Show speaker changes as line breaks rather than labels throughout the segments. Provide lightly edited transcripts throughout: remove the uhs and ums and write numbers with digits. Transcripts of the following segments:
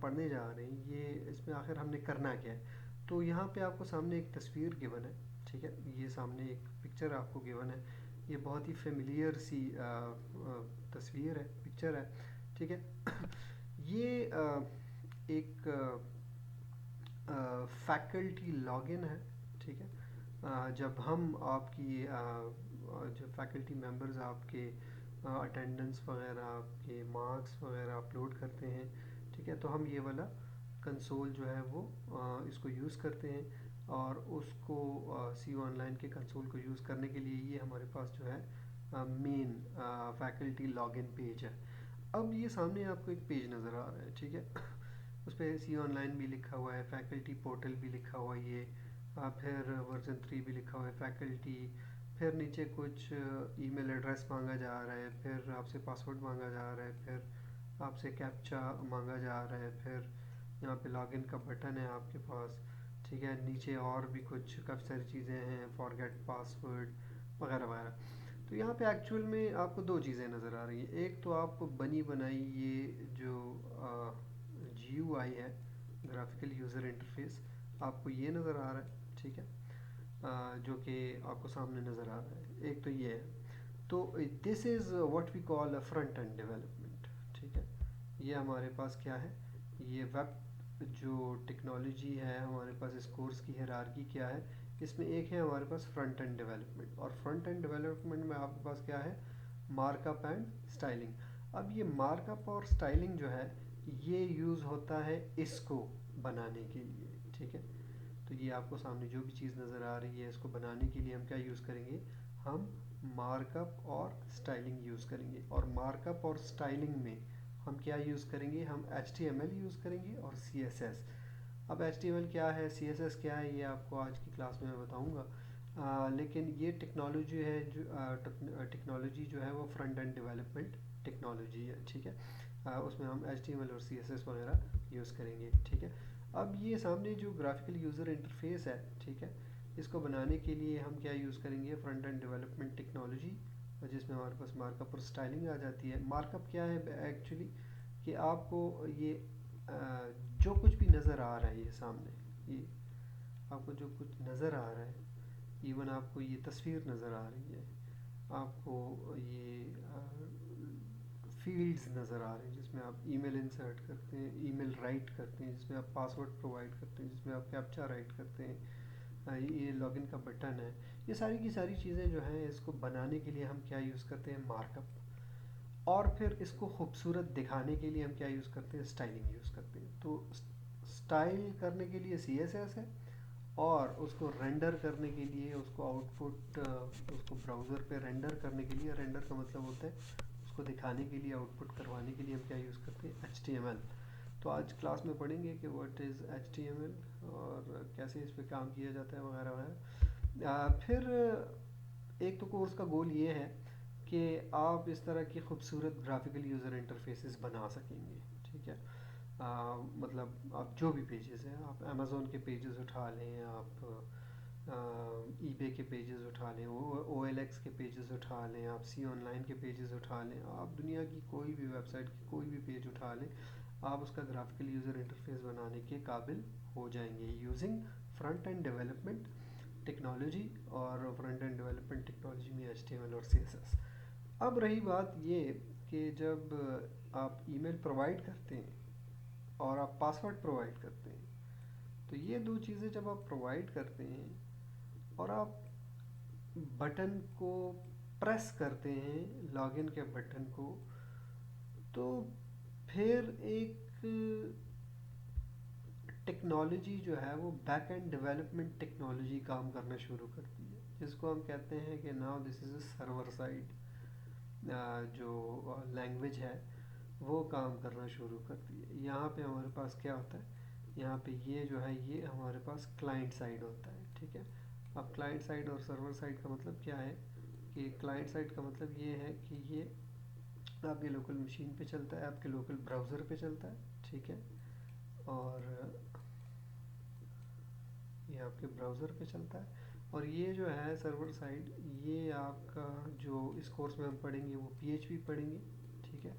पढ़ने जा रहे हैं ये इसमें आखिर हमने करना क्या है। तो यहाँ पे आपको सामने एक तस्वीर गिवन है, ठीक है, ये सामने एक पिक्चर आपको गिवन है। ये बहुत ही फेमिलियर सी तस्वीर है, पिक्चर है, ठीक है। ये एक फैकल्टी लॉगिन है, ठीक है। जब हम आपकी जो फैकल्टी मेंबर्स आपके अटेंडेंस वगैरह, आपके मार्क्स वगैरह अपलोड करते हैं, ठीक है, तो हम ये वाला कंसोल जो है वो इसको यूज़ करते हैं। और उसको सी ऑनलाइन के कंसोल को यूज़ करने के लिए ये हमारे पास जो है मेन फैकल्टी लॉगिन पेज है। अब ये सामने आपको एक पेज नज़र आ रहा है, ठीक है। उस पर सी ऑनलाइन भी लिखा हुआ है, फैकल्टी पोर्टल भी लिखा हुआ है, ये फिर वर्जन 3 भी लिखा हुआ है फैकल्टी। फिर नीचे कुछ ईमेल एड्रेस मांगा जा रहा है, फिर आपसे पासवर्ड मांगा जा रहा है, फिर आपसे कैप्चा मांगा जा रहा है, फिर यहाँ पे लॉगिन का बटन है आपके पास, ठीक है। नीचे और भी कुछ काफ़ी सारी चीज़ें हैं, फॉरगेट पासवर्ड वगैरह वगैरह। तो यहाँ पे एक्चुअल में आपको दो चीज़ें नज़र आ रही हैं। एक तो आपको बनी बनाई ये जो GUI है, ग्राफिकल यूज़र इंटरफेस, आपको ये नज़र आ रहा है, ठीक है। जो कि आपको सामने नज़र आ रहा है, एक तो ये है। तो this is what we call a front end development, ठीक है। ये हमारे पास क्या है, ये वेब जो टेक्नोलॉजी है हमारे पास, इस कोर्स की हायरार्की क्या है, इसमें एक है हमारे पास फ्रंट एंड डेवलपमेंट। और फ्रंट एंड डेवलपमेंट में आपके पास क्या है, मार्कअप एंड स्टाइलिंग। अब ये मार्कअप और स्टाइलिंग जो है ये यूज़ होता है इसको बनाने के लिए, ठीक है। तो ये आपको सामने जो भी चीज़ नज़र आ रही है, इसको बनाने के लिए हम क्या यूज़ करेंगे, हम मार्कअप और स्टाइलिंग यूज़ करेंगे। और मार्कअप और स्टाइलिंग में हम क्या यूज़ करेंगे, हम HTML यूज़ करेंगे और CSS। अब HTML क्या है, CSS क्या है, ये आपको आज की क्लास में मैं बताऊंगा। लेकिन ये टेक्नोलॉजी है जो टेक्नोलॉजी जो है वो फ्रंट एंड डेवलपमेंट टेक्नोलॉजी है, ठीक है। उसमें हम HTML और CSS वगैरह यूज़ करेंगे, ठीक है। अब ये सामने जो ग्राफिकल यूज़र इंटरफेस है, ठीक है, इसको बनाने के लिए हम क्या यूज़ करेंगे, फ्रंट एंड डेवलपमेंट टेक्नोलॉजी, जिसमें हमारे पास मार्कअप और स्टाइलिंग आ जाती है। मार्कअप क्या है एक्चुअली, कि आपको ये जो कुछ भी नज़र आ रहा है, ये सामने ये आपको जो कुछ नज़र आ रहा है, इवन आपको ये तस्वीर नज़र आ रही है, आपको ये फील्ड्स नज़र आ रहे हैं जिसमें आप ईमेल इंसर्ट करते हैं, ईमेल राइट करते हैं, जिसमें आप पासवर्ड प्रोवाइड करते हैं, जिसमें आप कैप्चा राइट करते हैं, ये लॉगिन का बटन है। ये सारी की सारी चीज़ें जो हैं इसको बनाने के लिए हम क्या यूज़ करते हैं, मार्कअप। और फिर इसको खूबसूरत दिखाने के लिए हम क्या यूज़ करते हैं, स्टाइलिंग यूज़ करते हैं। तो स्टाइल करने के लिए CSS है, और उसको रेंडर करने के लिए, उसको आउटपुट उसको ब्राउज़र पे रेंडर करने के लिए, रेंडर का मतलब होता है उसको दिखाने के लिए, आउटपुट करवाने के लिए हम क्या यूज़ करते हैं, HTML। तो आज क्लास में पढ़ेंगे कि व्हाट इज़ HTML और कैसे इस पे काम किया जाता है वगैरह वगैरह। फिर एक तो कोर्स का गोल ये है कि आप इस तरह की खूबसूरत ग्राफिकल यूज़र इंटरफेसेस बना सकेंगे, ठीक है। मतलब आप जो भी पेजेस हैं, आप अमेज़ोन के पेजेस उठा लें, आप eBay के पेजेस उठा लें, OLX के पेजेस उठा लें, आप सी ऑनलाइन के पेजेस उठा लें, आप दुनिया की कोई भी वेबसाइट की कोई भी पेज उठा लें, आप उसका ग्राफिकल यूज़र इंटरफेस बनाने के काबिल हो जाएंगे using front end development technology. और फ्रंट एंड डेवलपमेंट टेक्नोलॉजी में HTML और CSS। अब रही बात ये कि जब आप ईमेल प्रोवाइड करते हैं और आप पासवर्ड प्रोवाइड करते हैं, तो ये दो चीज़ें जब आप प्रोवाइड करते हैं और आप बटन को प्रेस करते हैं, लॉगिन के बटन को, तो फिर एक टेक्नोलॉजी जो है वो बैक एंड डेवलपमेंट टेक्नोलॉजी काम करना शुरू करती है, जिसको हम कहते हैं कि now this is a server side जो लैंग्वेज है वो काम करना शुरू करती है। यहाँ पे हमारे पास क्या होता है, यहाँ पे ये जो है ये हमारे पास क्लाइंट साइड होता है, ठीक है। अब क्लाइंट साइड और सर्वर साइड का मतलब क्या है, कि क्लाइंट साइड का मतलब ये है कि ये आपके लोकल मशीन पे चलता है, आपके लोकल ब्राउज़र पे चलता है, ठीक है। और ये आपके ब्राउज़र पे चलता है। और ये जो है सर्वर साइड, ये आपका जो इस कोर्स में हम पढ़ेंगे वो PHP पढ़ेंगे, ठीक है।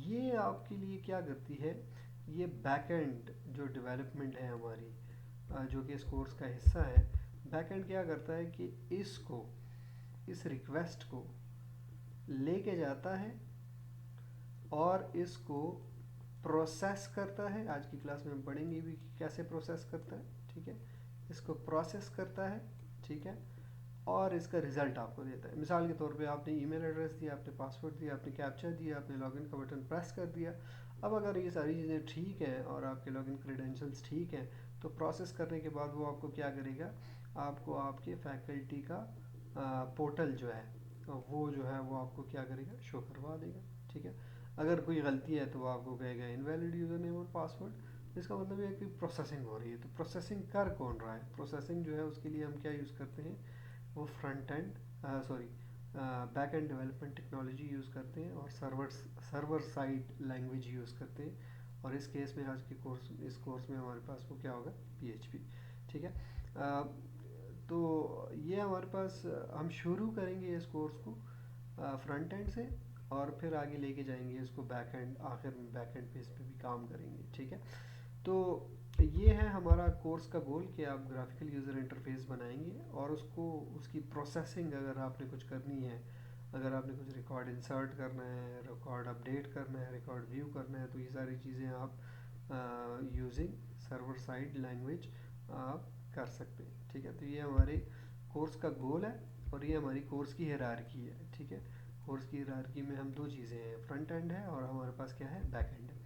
ये आपके लिए क्या करती है, ये बैक एंड जो डेवलपमेंट है हमारी, जो कि इस कोर्स का हिस्सा है, बैक एंड क्या करता है कि इस रिक्वेस्ट को लेके जाता है और इसको प्रोसेस करता है। आज की क्लास में हम पढ़ेंगे भी कि कैसे प्रोसेस करता है, ठीक है। इसको प्रोसेस करता है, ठीक है, और इसका रिजल्ट आपको देता है। मिसाल के तौर पे आपने ईमेल एड्रेस दिया, आपने पासवर्ड दिया, आपने कैप्चा दिया, आपने लॉगिन का बटन प्रेस कर दिया। अब अगर ये सारी चीज़ें ठीक हैं और आपके लॉगिन क्रेडेंशियल्स ठीक हैं, तो प्रोसेस करने के बाद वो आपको क्या करेगा, आपको आपके फैकल्टी का पोर्टल जो है वो जो है वो आपको क्या करेगा, शो करवा देगा, ठीक है। अगर कोई गलती है तो वो आपको कहेगा इनवैलिड यूज़र नेम और पासवर्ड। इसका मतलब ये है कि प्रोसेसिंग हो रही है। तो प्रोसेसिंग कर कौन रहा है, प्रोसेसिंग जो है उसके लिए हम क्या यूज़ करते हैं, वो front end sorry back and development technology use करते हैं और सर्वर साइड लैंग्वेज यूज़ करते हैं। और इस केस में आज के इस कोर्स में हमारे पास वो क्या होगा, PHP, ठीक है। तो ये हमारे पास हम शुरू करेंगे इस कोर्स को फ्रंट एंड से, और फिर आगे लेके जाएंगे इसको बैक एंड, आखिर में बैक एंड पे इस पे भी काम करेंगे, ठीक है। तो ये है हमारा कोर्स का गोल कि आप ग्राफिकल यूज़र इंटरफेस बनाएंगे और उसकी प्रोसेसिंग अगर आपने कुछ करनी है, अगर आपने कुछ रिकॉर्ड इंसर्ट करना है, रिकॉर्ड अपडेट करना है, रिकॉर्ड व्यू करना है, तो ये सारी चीज़ें आप यूजिंग सर्वर साइड लैंग्वेज आप कर सकते हैं, ठीक है। तो ये हमारे कोर्स का गोल है और ये हमारी कोर्स की हायरार्की है, ठीक है। कोर्स की हायरार्की में हम दो चीज़ें हैं, फ्रंट एंड है और हमारे पास क्या है, बैक एंड है।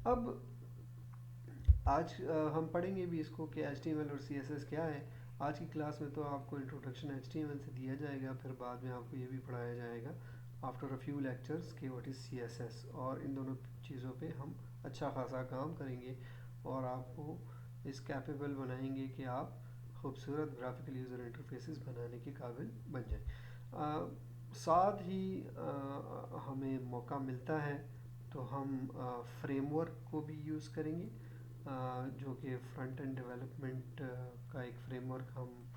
अब आज हम पढ़ेंगे भी इसको कि HTML और CSS क्या है। आज की क्लास में तो आपको इंट्रोडक्शन HTML से दिया जाएगा, फिर बाद में आपको ये भी पढ़ाया जाएगा आफ्टर अ फ्यू लेक्चर्स कि व्हाट इज़ CSS, और इन दोनों चीज़ों पे हम अच्छा खासा काम करेंगे और आपको इस कैपेबल बनाएंगे कि आप खूबसूरत ग्राफिकल यूज़र इंटरफेसेस बनाने के काबिल बन जाएं। साथ ही हमें मौका मिलता है तो हम फ्रेमवर्क को भी यूज़ करेंगे, जो कि फ्रंट एंड डेवलपमेंट का एक फ्रेमवर्क हम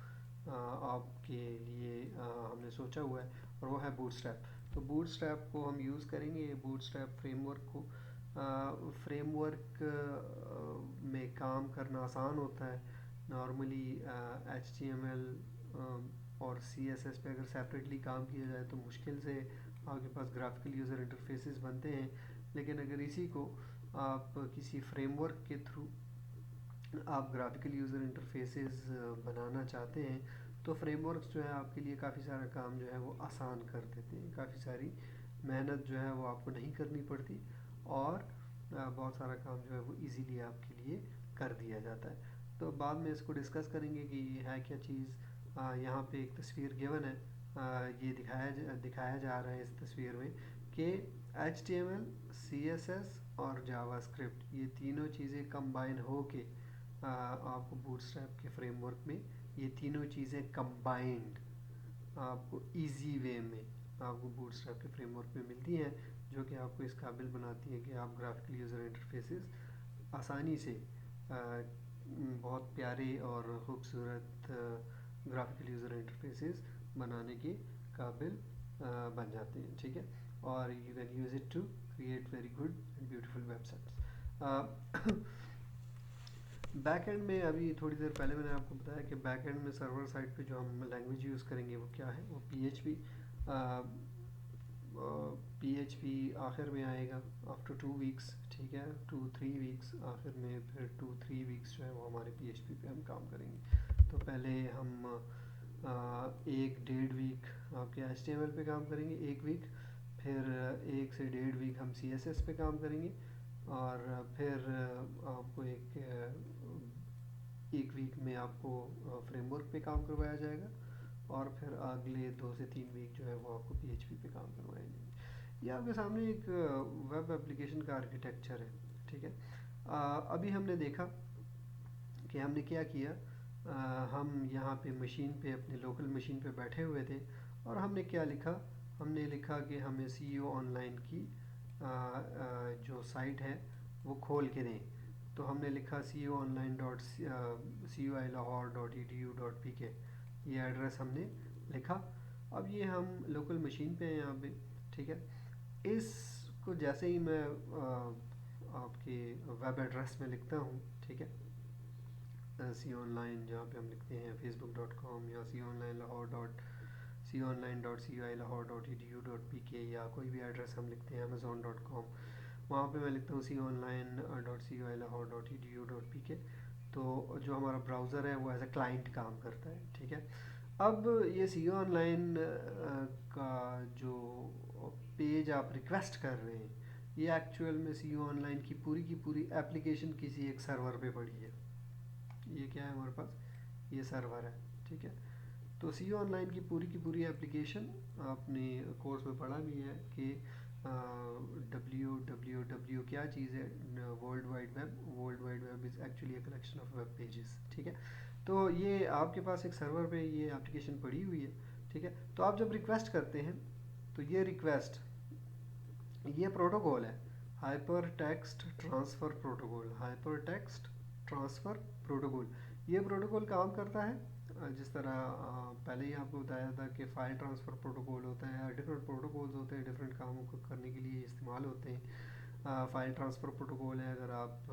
आपके लिए हमने सोचा हुआ है, और वो है बूटस्ट्रैप। तो बूटस्ट्रैप को हम यूज़ करेंगे, बूटस्ट्रैप फ्रेमवर्क को। फ्रेमवर्क में काम करना आसान होता है। नॉर्मली HTML और CSS पे अगर सेपरेटली काम किया जाए तो मुश्किल से आपके पास ग्राफिकल यूज़र इंटरफेसेस बनते हैं, लेकिन अगर इसी को आप किसी फ्रेमवर्क के थ्रू आप ग्राफिकल यूज़र इंटरफेसेस बनाना चाहते हैं, तो फ्रेमवर्क्स जो है आपके लिए काफ़ी सारा काम जो है वो आसान कर देते हैं। काफ़ी सारी मेहनत जो है वो आपको नहीं करनी पड़ती और बहुत सारा काम जो है वो इजीली आपके लिए कर दिया जाता है। तो बाद में इसको डिस्कस करेंगे कि ये है क्या चीज़। यहाँ पे एक तस्वीर गिवन है, ये दिखाया जा रहा है इस तस्वीर में कि HTML, CSS और जावास्क्रिप्ट ये तीनों चीज़ें कंबाइन हो के आपको बूटस्ट्रैप के फ्रेमवर्क में ये तीनों चीज़ें कंबाइंड आपको इजी वे में आपको बूटस्ट्रैप के फ्रेमवर्क में मिलती हैं, जो कि आपको इस काबिल बनाती है कि आप ग्राफिकल यूज़र इंटरफेसेस आसानी से बहुत प्यारे और ख़ूबसूरत ग्राफिकल यूज़र इंटरफेसेस बनाने के काबिल बन जाते हैं, ठीक है। और you can use it to create very good and beautiful websites. Back end में अभी थोड़ी देर पहले मैंने आपको बताया कि बैक एंड में सर्वर साइड पे जो हम लैंग्वेज यूज़ करेंगे वो क्या है, वो PHP। PHP आखिर में आएगा आफ्टर 2 वीक्स, ठीक है, 2-3 वीक्स आखिर में, फिर 2-3 वीक्स जो है वो हमारे PHP पे हम काम करेंगे। तो पहले हम 1-1.5 वीक आपके HTML पे काम करेंगे, 1 वीक, फिर 1 से 1.5 वीक हम CSS पे काम करेंगे, और फिर आपको एक वीक में आपको फ्रेमवर्क पे काम करवाया जाएगा, और फिर अगले 2 से 3 वीक जो है वो आपको PHP पे काम करवाए जाएंगे। ये आपके सामने एक वेब एप्लीकेशन का आर्किटेक्चर है, ठीक है। अभी हमने देखा कि हमने क्या किया, हम यहाँ पे मशीन पे, अपने लोकल मशीन पे बैठे हुए थे, और हमने क्या लिखा, हमने लिखा कि हमें CEO ऑनलाइन की जो साइट है वो खोल के दें। तो हमने लिखा ceoonline.cuilahore.edu.pk, ये एड्रेस हमने लिखा। अब ये हम लोकल मशीन पे हैं यहाँ पे, ठीक है। इसको जैसे ही मैं आपके वेब एड्रेस में लिखता हूँ, ठीक है, सी ऑनलाइन जहाँ पे हम लिखते हैं facebook.com या cionline.ci.lahore.edu.pk या कोई भी एड्रेस हम लिखते हैं amazon.com, वहाँ पे मैं लिखता हूँ cionline.ci.lahore.edu.pk। तो जो हमारा ब्राउज़र है वो एज अ क्लाइंट काम करता है, ठीक है। अब ये सी ऑनलाइन का जो पेज आप रिक्वेस्ट कर रहे हैं, ये एक्चुअल में सी ऑनलाइन की पूरी एप्लीकेशन किसी एक सर्वर पे पड़ी है। ये क्या है हमारे पास, ये सर्वर है, ठीक है। तो सी ऑनलाइन की पूरी एप्लीकेशन आपने कोर्स में पढ़ा भी है कि डब्ल्यू क्या चीज़ है, world wide web is actually a collection of web pages, ठीक है। तो ये आपके पास एक सर्वर पे ये एप्लीकेशन पड़ी हुई है, ठीक है। तो आप जब रिक्वेस्ट करते हैं तो ये रिक्वेस्ट, ये प्रोटोकॉल है, hyper text transfer protocol, hyper text transfer protocol. ये प्रोटोकॉल काम करता है जिस तरह पहले ही आपको बताया था कि फ़ाइल ट्रांसफ़र प्रोटोकॉल होता है, डिफरेंट प्रोटोकॉल्स होते हैं, डिफरेंट कामों को करने के लिए इस्तेमाल होते हैं। फ़ाइल ट्रांसफ़र प्रोटोकॉल है, अगर आप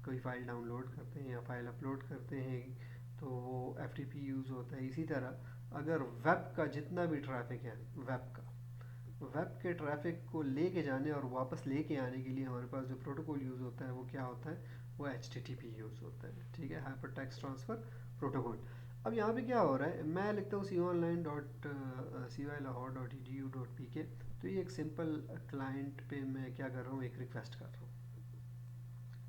कोई फ़ाइल डाउनलोड करते हैं या फ़ाइल अपलोड करते हैं तो वो FTP यूज़ होता है। इसी तरह अगर वेब का जितना भी ट्रैफिक है, वेब के ट्रैफिक को लेके जाने और वापस लेके आने के लिए हमारे पास जो प्रोटोकॉल यूज़ होता है वो क्या होता है, वो HTTP यूज़ होता है, ठीक है, हाइपर टेक्स्ट ट्रांसफ़र प्रोटोकॉल। अब यहाँ पे क्या हो रहा है, मैं लिखता हूँ cionline.cy.lahore.edu.pk। तो ये एक सिंपल क्लाइंट पे मैं क्या कर रहा हूँ, एक रिक्वेस्ट कर रहा हूँ,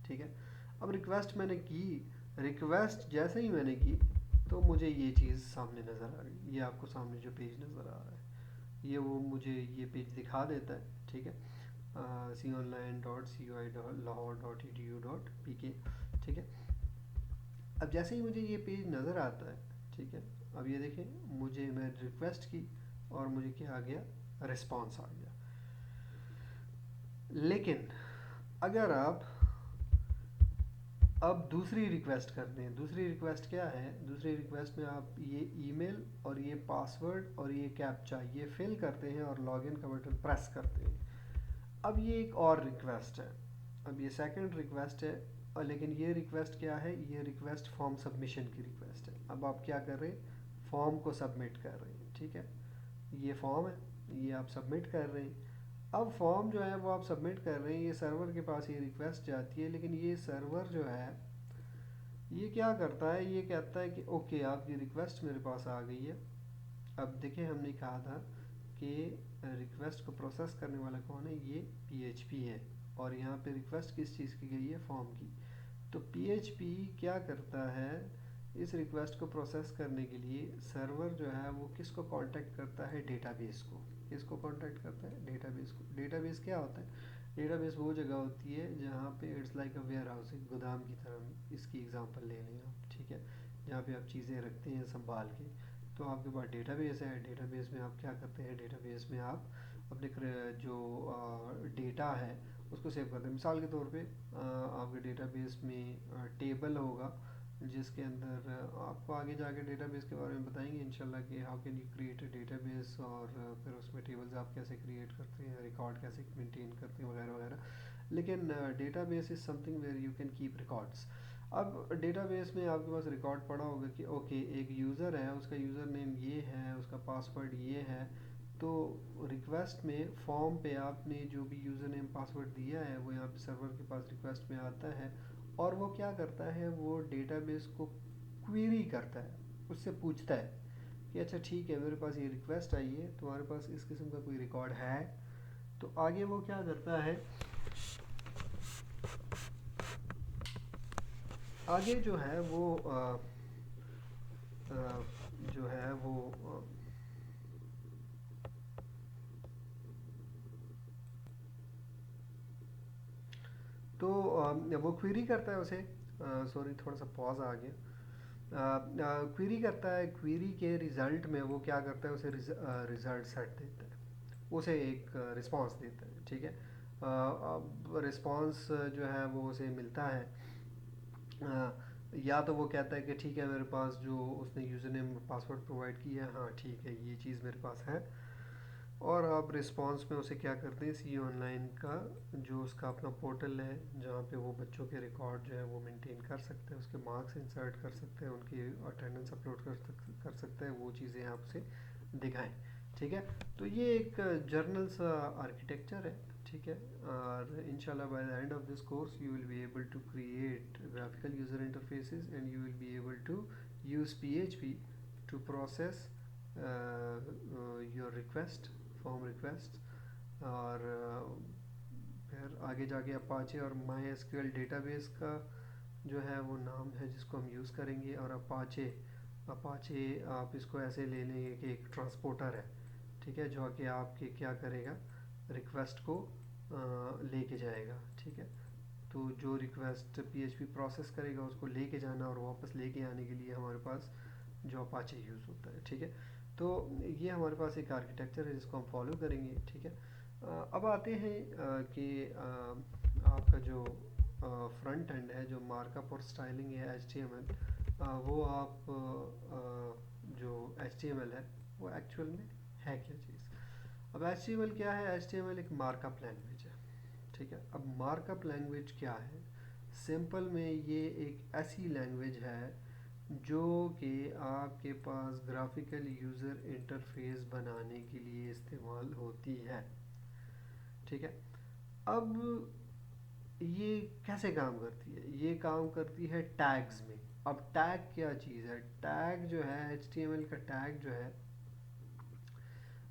ठीक है। अब रिक्वेस्ट मैंने की, रिक्वेस्ट जैसे ही मैंने की तो मुझे ये चीज़ सामने नज़र आ गई, ये आपको सामने जो पेज नज़र आ रहा है ये वो मुझे ये पेज दिखा देता है, ठीक है, cionline.ci.lahore.edu.pk, ठीक है। अब जैसे ही मुझे ये पेज नज़र आता है, ठीक है, अब ये देखें, मुझे मैं रिक्वेस्ट की और मुझे क्या आ गया, रिस्पॉन्स आ गया। लेकिन अगर आप अब दूसरी रिक्वेस्ट करते हैं, दूसरी रिक्वेस्ट क्या है, दूसरी रिक्वेस्ट में आप ये ईमेल और ये पासवर्ड और ये कैप्चा ये फिल करते हैं और लॉगिन का बटन प्रेस करते हैं। अब ये एक और रिक्वेस्ट है, अब ये सेकंड रिक्वेस्ट है, और लेकिन ये रिक्वेस्ट क्या है, ये रिक्वेस्ट फॉर्म सबमिशन की रिक्वेस्ट है। अब आप क्या कर रहे हैं, फॉर्म को सबमिट कर रहे हैं, ठीक है, ये फॉर्म है, ये आप सबमिट कर रहे हैं। अब फॉर्म जो है वो आप सबमिट कर रहे हैं, ये सर्वर के पास ये रिक्वेस्ट जाती है, लेकिन ये सर्वर जो है ये क्या करता है, ये कहता है कि ओके आपकी रिक्वेस्ट मेरे पास आ गई है। अब देखिए हमने कहा था कि रिक्वेस्ट को प्रोसेस करने वाला कौन है, ये PHP है, और यहाँ पे रिक्वेस्ट किस चीज़ की गई है, फॉर्म की। तो PHP क्या करता है, इस रिक्वेस्ट को प्रोसेस करने के लिए सर्वर जो है वो किसको कांटेक्ट करता है, डेटाबेस को। किसको कांटेक्ट करता है, डेटाबेस को। डेटाबेस क्या होता है, डेटाबेस वो जगह होती है जहाँ पे it's like a warehouse, एक गोदाम की तरह, इसकी एग्जांपल ले लें आप, ठीक है, जहाँ पे आप चीज़ें रखते हैं संभाल के। तो आपके पास डेटाबेस है, डेटाबेस में आप क्या करते हैं, डेटाबेस में आप अपने जो डेटा है उसको सेव करते हैं। मिसाल के तौर पे आपके डेटाबेस में टेबल होगा जिसके अंदर आपको आगे जाके डेटाबेस के बारे में बताएंगे इंशाल्लाह कि how can you create a database, और फिर उसमें टेबल्स आप कैसे क्रिएट करते हैं, रिकॉर्ड कैसे मेंटेन करते हैं, वगैरह वगैरह। लेकिन database is something where you can keep records. अब डेटाबेस में आपके पास रिकॉर्ड पड़ा होगा कि ओके एक यूज़र है, उसका यूज़र नेम ये है, उसका पासवर्ड ये है। तो रिक्वेस्ट में फॉर्म पे आपने जो भी यूज़र नेम पासवर्ड दिया है वो यहाँ पे सर्वर के पास रिक्वेस्ट में आता है, और वो क्या करता है, वो डेटाबेस को क्वेरी करता है, उससे पूछता है कि अच्छा ठीक है मेरे पास ये रिक्वेस्ट आई है, तुम्हारे पास इस किस्म का कोई रिकॉर्ड है। तो आगे वो क्या करता है, आगे जो है वो जो है वो तो वो क्वेरी करता है उसे, सॉरी थोड़ा सा पॉज आ गया, क्वेरी करता है, क्वेरी के रिज़ल्ट में वो क्या करता है, उसे रिज़ल्ट सेट देता है, उसे एक रिस्पांस देता है, ठीक है। अब रिस्पांस जो है वो उसे मिलता है, या तो वो कहता है कि ठीक है मेरे पास जो उसने यूज़र नेम पासवर्ड प्रोवाइड किया है, हाँ ठीक है ये चीज़ मेरे पास है, और आप रिस्पांस में उसे क्या करते हैं, सी ऑनलाइन का जो उसका अपना पोर्टल है जहाँ पे वो बच्चों के रिकॉर्ड जो है वो मेंटेन कर सकते हैं, उसके मार्क्स इंसर्ट कर सकते हैं, उनकी अटेंडेंस अपलोड कर सकते हैं, वो चीज़ें आप उसे दिखाएं। ठीक है, तो ये एक जर्नल सा आर्किटेक्चर है। ठीक है, और इंशाल्लाह by the end of this course you will be able to create graphical user interfaces and you will be able to use PHP to process your request, form request. और फिर आगे जाके अपाचे और माई एसक्यूएल डेटाबेस का जो है वो नाम है जिसको हम यूज़ करेंगे। और अपाचे अपाचे आप इसको ऐसे ले लेंगे कि एक ट्रांसपोर्टर है। ठीक है, जो कि आपके क्या करेगा, रिक्वेस्ट को लेके जाएगा। ठीक है, तो जो रिक्वेस्ट PHP प्रोसेस करेगा उसको लेके जाना और वापस लेके आने के लिए हमारे पास जो अपाचे यूज़ होता है। ठीक है, तो ये हमारे पास एक आर्किटेक्चर है जिसको हम फॉलो करेंगे। ठीक है, अब आते हैं कि आपका जो फ्रंट एंड है, जो मार्कअप और स्टाइलिंग है HTML, वो आप जो HTML है वो एक्चुअल में है क्या चीज़। अब HTML क्या है, HTML एक मार्कअप लैंग्वेज है। ठीक है, अब मार्कअप लैंग्वेज क्या है, सिंपल में ये एक ऐसी लैंग्वेज है जो कि आपके पास ग्राफिकल यूज़र इंटरफेस बनाने के लिए इस्तेमाल होती है। ठीक है, अब ये कैसे काम करती है, ये काम करती है टैग्स में। अब टैग क्या चीज़ है, टैग जो है HTML का टैग जो है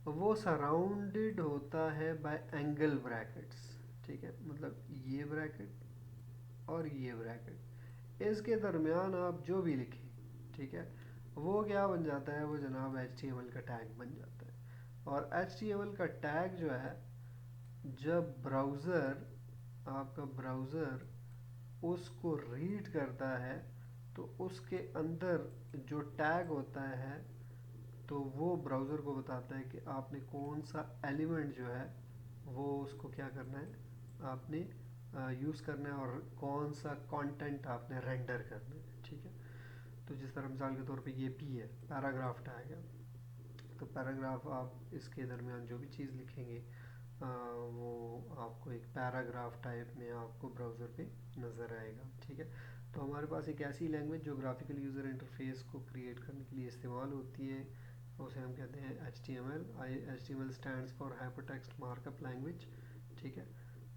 वो सराउंडेड होता है बाय एंगल ब्रैकेट्स। ठीक है, मतलब ये ब्रैकेट और ये ब्रैकेट, इसके दरमियान आप जो भी लिखें, ठीक है, वो क्या बन जाता है, वो जनाब HTML का टैग बन जाता है। और HTML का टैग जो है, जब ब्राउज़र, आपका ब्राउज़र उसको रीड करता है तो उसके अंदर जो टैग होता है तो वो ब्राउज़र को बताता है कि आपने कौन सा एलिमेंट जो है वो उसको क्या करना है, आपने यूज़ करना है, और कौन सा कंटेंट आपने रेंडर करना है। ठीक है, तो जिस तरह मिसाल के तौर पे ये P है, पैराग्राफ टैग है, तो पैराग्राफ आप इसके दरमियान जो भी चीज़ लिखेंगे वो आपको एक पैराग्राफ टाइप में आपको ब्राउज़र पे नज़र आएगा। ठीक है, तो हमारे पास एक ऐसी लैंग्वेज जो ग्राफिकल यूज़र इंटरफेस को क्रिएट करने के लिए इस्तेमाल होती है, उसे हम कहते हैं HTML। HTML stands for hypertext markup language. ठीक है,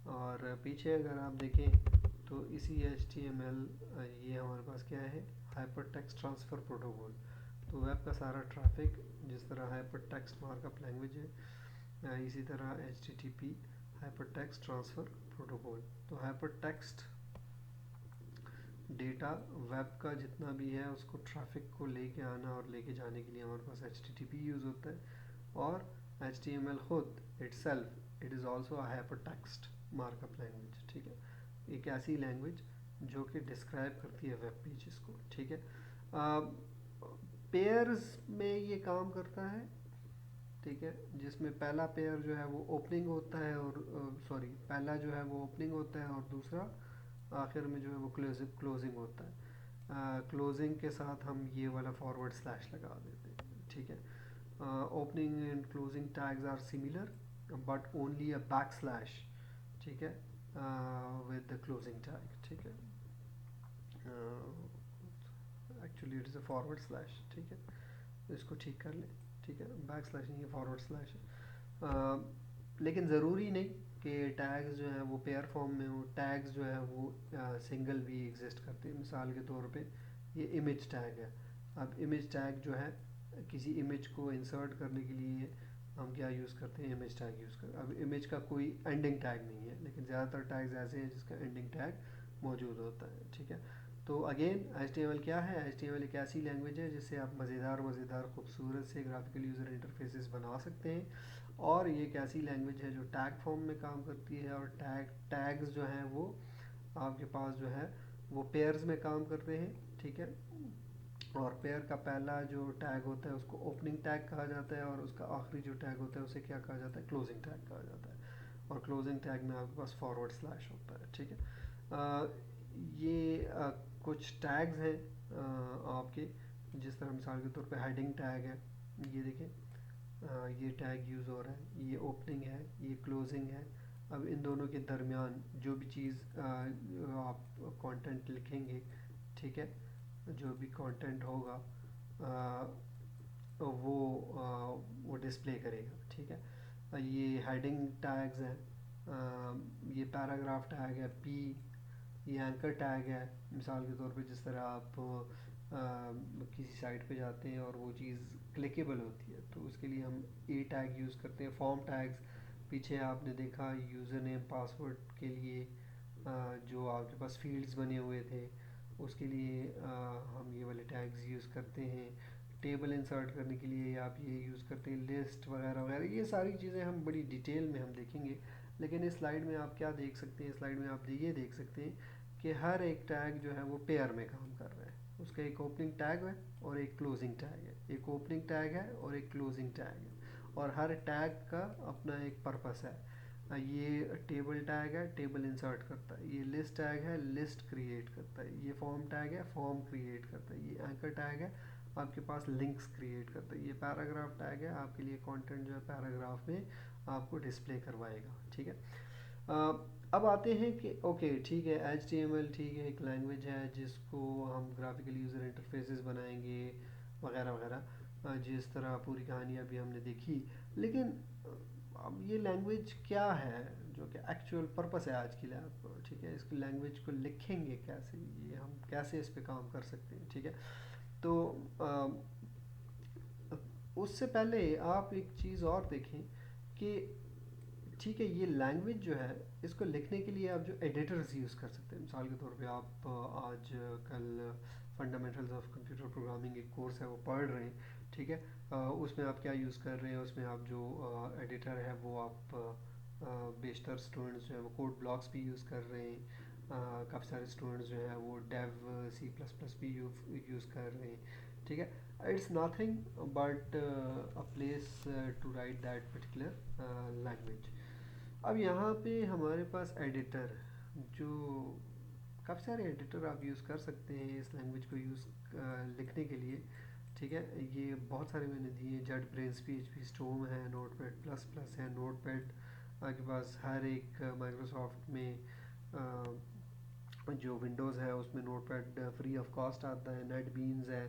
और पीछे अगर आप देखें तो इसी HTML, ये हमारे पास क्या है, हाइपरटेक्स्ट ट्रांसफ़र प्रोटोकॉल। तो वेब का सारा ट्रैफिक जिस तरह हाइपरटेक्स्ट मार्कअप लैंग्वेज है, इसी तरह HTTP हाइपरटेक्स्ट ट्रांसफ़र प्रोटोकॉल। तो हाइपरटेक्स्ट डेटा वेब का जितना भी है उसको ट्रैफिक को लेके आना और लेके जाने के लिए हमारे पास HTTP यूज़ होता है। और HTML खुद itself it is also a hypertext markup language. ठीक है, एक ऐसी लैंग्वेज जो कि डिस्क्राइब करती है वेब पेजेस को। ठीक है, पेयर्स में ये काम करता है। ठीक है, जिसमें पहला पेयर जो है वो ओपनिंग होता है, और सॉरी, पहला जो है वो ओपनिंग होता है और दूसरा आखिर में जो है वो क्लोजिंग होता है। क्लोजिंग के साथ हम ये वाला फॉरवर्ड स्लैश लगा देते हैं। ठीक है, opening and closing tags are similar but only a back slash. ठीक है, विद द क्लोजिंग टैग। ठीक है, actually it is a forward slash. ठीक है, तो इसको ठीक कर लें। ठीक है, बैक स्लैश नहीं है, फॉरवर्ड स्लैश है। लेकिन ज़रूरी नहीं कि टैग्स जो हैं वो पेयर फॉर्म में हो। टैग्स जो है वो सिंगल भी एग्जिस्ट करते हैं। मिसाल के तौर पे ये इमेज टैग है। अब इमेज टैग जो है, किसी इमेज को इंसर्ट करने के लिए हम क्या यूज़ करते हैं, इमेज टैग यूज़ करते हैं। अब इमेज का कोई एंडिंग टैग नहीं है, लेकिन ज़्यादातर टैग्स ऐसे हैं जिसका एंडिंग टैग मौजूद होता है। ठीक है, तो अगेन HTML क्या है, HTML एक ऐसी लैंग्वेज है जिससे आप मज़ेदार खूबसूरत से ग्राफिकल यूज़र इंटरफेसेस बना सकते हैं। और ये एक ऐसी लैंग्वेज है जो टैग फॉर्म में काम करती है, और टैग्स जो हैं वो आपके पास जो है वो पेयर्स में काम करते हैं। ठीक है, और पेयर का पहला जो टैग होता है उसको ओपनिंग टैग कहा जाता है, और उसका आखिरी जो टैग होता है उसे क्या कहा जाता है, क्लोजिंग टैग कहा जाता है। और क्लोजिंग टैग में आपके पास फॉरवर्ड स्लैश होता है। ठीक है, ये कुछ टैग्स हैं आपके, जिस तरह मिसाल के तौर पे हेडिंग टैग है, ये देखें, ये टैग यूज़ हो रहा है, ये ओपनिंग है, ये क्लोजिंग है। अब इन दोनों के दरमियान जो भी चीज़ आप कंटेंट लिखेंगे, ठीक है, जो भी कंटेंट होगा वो वो डिस्प्ले करेगा, ठीक है। ये हेडिंग टैग्स हैं, ये पैराग्राफ टैग है पी, ये एंकर टैग है। मिसाल के तौर पे जिस तरह आप किसी साइट पे जाते हैं और वो चीज़ क्लिकेबल होती है तो उसके लिए हम ए टैग यूज़ करते हैं। फॉर्म टैग्स, पीछे आपने देखा यूज़र नेम पासवर्ड के लिए जो आपके पास फील्ड्स बने हुए थे उसके लिए हम ये वाले टैग्स यूज़ करते हैं। टेबल इंसर्ट करने के लिए आप ये यूज़ करते हैं, लिस्ट वगैरह वगैरह। ये सारी चीज़ें हम बड़ी डिटेल में हम देखेंगे, लेकिन इस स्लाइड में आप क्या देख सकते हैं, स्लाइड में आप ये देख सकते हैं कि हर एक टैग जो है वो पेयर में काम कर रहा है। उसका एक ओपनिंग टैग है और एक क्लोजिंग टैग है, एक ओपनिंग टैग है और एक क्लोजिंग टैग है, और हर टैग का अपना एक पर्पस है। ये टेबल टैग है, टेबल इंसर्ट करता है। ये लिस्ट टैग है, लिस्ट क्रिएट करता है। ये फॉर्म टैग है, फॉर्म क्रिएट करता है। ये एंकर टैग है, आपके पास लिंक्स क्रिएट करता है। ये पैराग्राफ टैग है, आपके लिए कंटेंट जो है पैराग्राफ में आपको डिस्प्ले करवाएगा, ठीक है। अब आते हैं कि ओके ठीक है, HTML ठीक है, एक लैंग्वेज है जिसको हम ग्राफिकल यूज़र इंटरफेसेस बनाएंगे वगैरह वगैरह, जिस तरह पूरी कहानी अभी हमने देखी। लेकिन अब ये लैंग्वेज क्या है जो कि एक्चुअल पर्पस है आज की लैब, ठीक है, इसकी लैंग्वेज को लिखेंगे कैसे, ये हम कैसे इस पे काम कर सकते हैं, ठीक है। तो उससे पहले आप एक चीज़ और देखें कि ठीक है, ये लैंग्वेज जो है इसको लिखने के लिए आप जो एडिटर्स यूज़ कर सकते हैं। मिसाल के तौर पे आप आज कल फंडामेंटल्स ऑफ कंप्यूटर प्रोग्रामिंग एक कोर्स है वो पढ़ रहे हैं, ठीक है। उसमें आप क्या यूज़ कर रहे हैं, उसमें आप जो एडिटर है वो आप बेशतर स्टूडेंट्स जो है वो कोड ब्लॉक्स भी यूज़ कर रहे हैं। काफ़ी सारे स्टूडेंट्स जो हैं वो डेव C++ भी यूज़ कर रहे हैं, ठीक है। It's nothing but a place to write that particular language. अब यहाँ पे हमारे पास एडिटर, जो काफ़ी सारे एडिटर आप यूज़ कर सकते हैं इस लैंग्वेज को यूज़ लिखने के लिए, ठीक है। ये बहुत सारे मैंने दिए, जेट ब्रेन्स, PHP स्टोम है, नोटपैड प्लस प्लस है, नोटपैड आपके पास हर एक माइक्रोसॉफ्ट में जो विंडोज़ है उसमें नोटपैड फ्री ऑफ कॉस्ट आता है। नेट बीन्स है,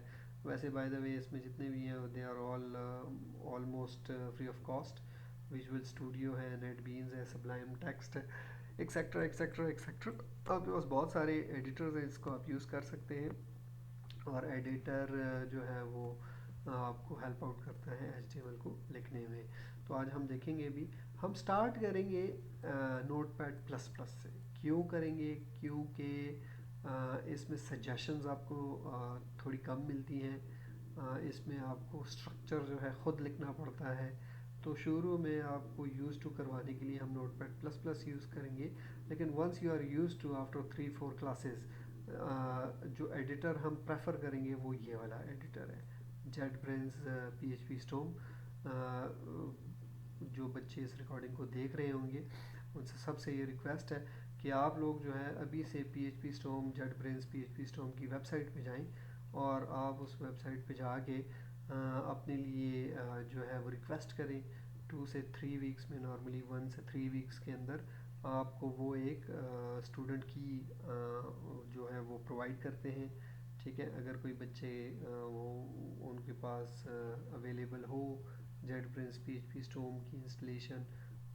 वैसे बाय द वे इसमें जितने भी हैं they are all almost free of cost. Visual Studio है, नेट बीन्स है, सबलाइम टेक्स्ट है, एक्सेट्रा एक्सेट्रा एक्सेट्रा। आपके पास बहुत सारे एडिटर्स हैं, इसको आप यूज़ कर सकते हैं। और एडिटर जो है वो आपको हेल्प आउट करता है HTML को लिखने में। तो आज हम देखेंगे भी, हम स्टार्ट करेंगे नोटपैड प्लस प्लस से। क्यों करेंगे, क्योंकि इसमें सजेशंस आपको थोड़ी कम मिलती हैं। इसमें आपको स्ट्रक्चर जो है ख़ुद लिखना पड़ता है। तो शुरू में आपको यूज़ टू करवाने के लिए हम नोटपैड प्लस प्लस यूज़ करेंगे, लेकिन once you are used to after 3-4 classes जो एडिटर हम प्रेफर करेंगे वो ये वाला एडिटर है, जेट ब्रेन्स PHP स्टोम। जो बच्चे इस रिकॉर्डिंग को देख रहे होंगे उनसे सबसे ये रिक्वेस्ट है कि आप लोग जो है अभी से PHP स्टोम, जेट ब्रेन्स PHP स्टोम की वेबसाइट पे जाएं और आप उस वेबसाइट पे जाके अपने लिए जो है वो रिक्वेस्ट करें। 2 से 3 वीक्स में, नॉर्मली 1 से 3 वीक्स के अंदर आपको वो एक स्टूडेंट की जो है वो प्रोवाइड करते हैं, ठीक है। अगर कोई बच्चे वो उनके पास अवेलेबल हो जेट ब्रेन्स PHP स्टोम की इंस्टॉलेशन,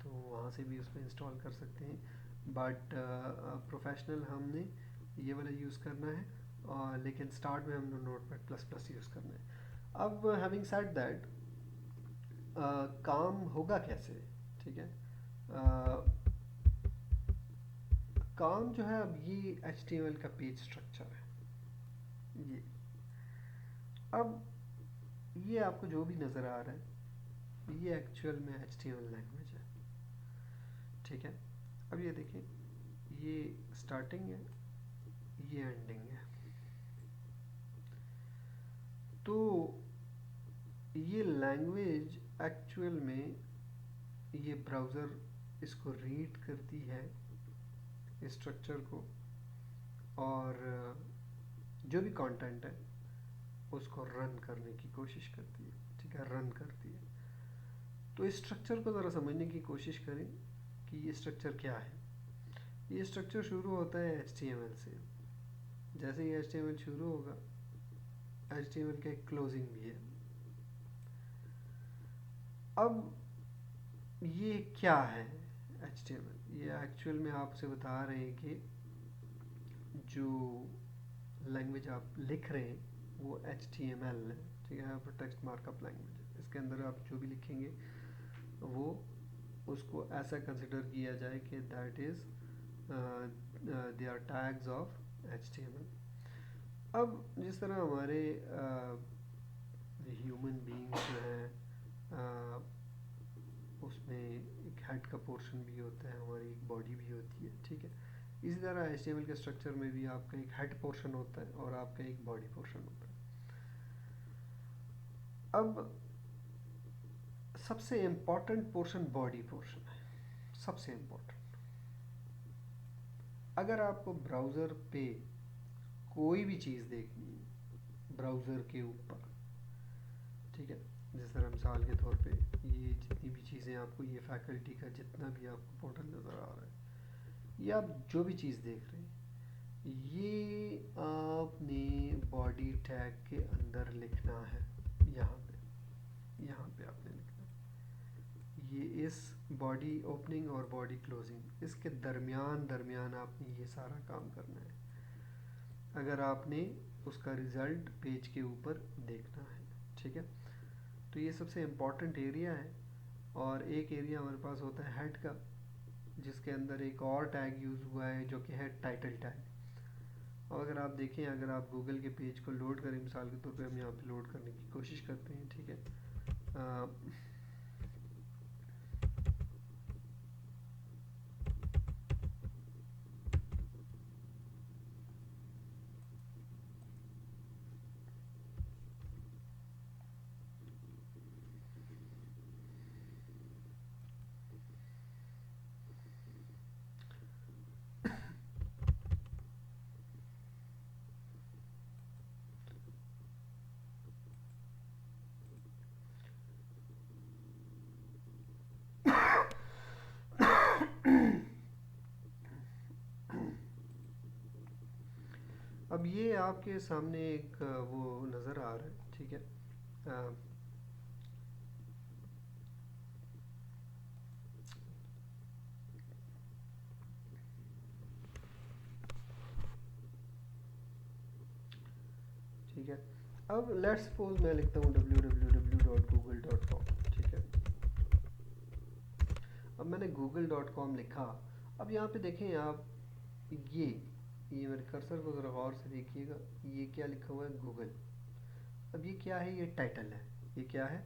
तो वहाँ से भी उसको इंस्टॉल कर सकते हैं। बट प्रोफेशनल हमने ये वाला यूज़ करना है, लेकिन स्टार्ट में हमने नोटपैड प्लस प्लस यूज़ करना है। अब हैविंग सेड दैट, काम होगा कैसे, ठीक है। काम जो है, अब ये HTML का पेज स्ट्रक्चर है ये। अब ये आपको जो भी नज़र आ रहा है ये एक्चुअल में HTML लैंग्वेज है, ठीक है। अब ये देखें, ये स्टार्टिंग है, ये एंडिंग है। तो ये लैंग्वेज एक्चुअल में ये ब्राउज़र इसको रीड करती है इस स्ट्रक्चर को, और जो भी कंटेंट है उसको रन करने की कोशिश करती है, ठीक है, रन करती है। तो इस स्ट्रक्चर को ज़रा समझने की कोशिश करें कि ये स्ट्रक्चर क्या है। ये स्ट्रक्चर शुरू होता है HTML से। जैसे ही HTML शुरू होगा, HTML का एक क्लोजिंग भी है। अब ये क्या है HTML? ये एक्चुअल में आपसे बता रहे हैं कि जो लैंग्वेज आप लिख रहे हैं वो HTML है, ठीक है, हाइपर टेक्स्ट मार्कअप लैंग्वेज। इसके अंदर आप जो भी लिखेंगे वो उसको ऐसा कंसिडर किया जाए कि that is they are tags of HTML। अब जिस तरह हमारे ह्यूमन बीइंग्स जो हैं उसमें एक हेड का पोर्शन भी होता है, हमारी एक बॉडी भी होती है, ठीक है। इसी तरह HTML के स्ट्रक्चर में भी आपका एक हेड पोर्शन होता है और आपका एक बॉडी पोर्शन होता है। अब सबसे इम्पॉर्टेंट पोर्शन बॉडी पोर्शन है, सबसे इम्पॉर्टेंट। अगर आपको ब्राउज़र पे कोई भी चीज़ देखनी है ब्राउज़र के ऊपर, ठीक है, जिस तरह मिसाल के तौर पे ये जितनी भी चीज़ें आपको, ये फैकल्टी का जितना भी आपको पोर्टल नज़र आ रहा है, ये आप जो भी चीज़ देख रहे हैं, ये आपने बॉडी टैग के अंदर लिखना है। यहाँ पे आपने लिखना है। ये इस बॉडी ओपनिंग और बॉडी क्लोजिंग, इसके दरमियान आपने ये सारा काम करना है अगर आपने उसका रिज़ल्ट पेज के ऊपर देखना है, ठीक है। तो ये सबसे इम्पॉर्टेंट एरिया है। और एक एरिया हमारे पास होता है हेड का, जिसके अंदर एक और टैग यूज़ हुआ है जो कि है टाइटल टैग। और अगर आप देखें, अगर आप गूगल के पेज को लोड करें, मिसाल के तौर पे हम यहाँ पे लोड करने की कोशिश करते हैं, ठीक है। अब ये आपके सामने एक वो नज़र आ रहा है, ठीक है। अ, ठीक है। अब लेट्स सपोज मैं लिखता हूँ www.google.com, ठीक है। अब मैंने google.com लिखा। अब यहाँ पे देखें आप, ये मेरे कर्सर को ज़रा गौर से देखिएगा, ये क्या लिखा हुआ है, गूगल। अब ये क्या है, ये टाइटल है। ये क्या है,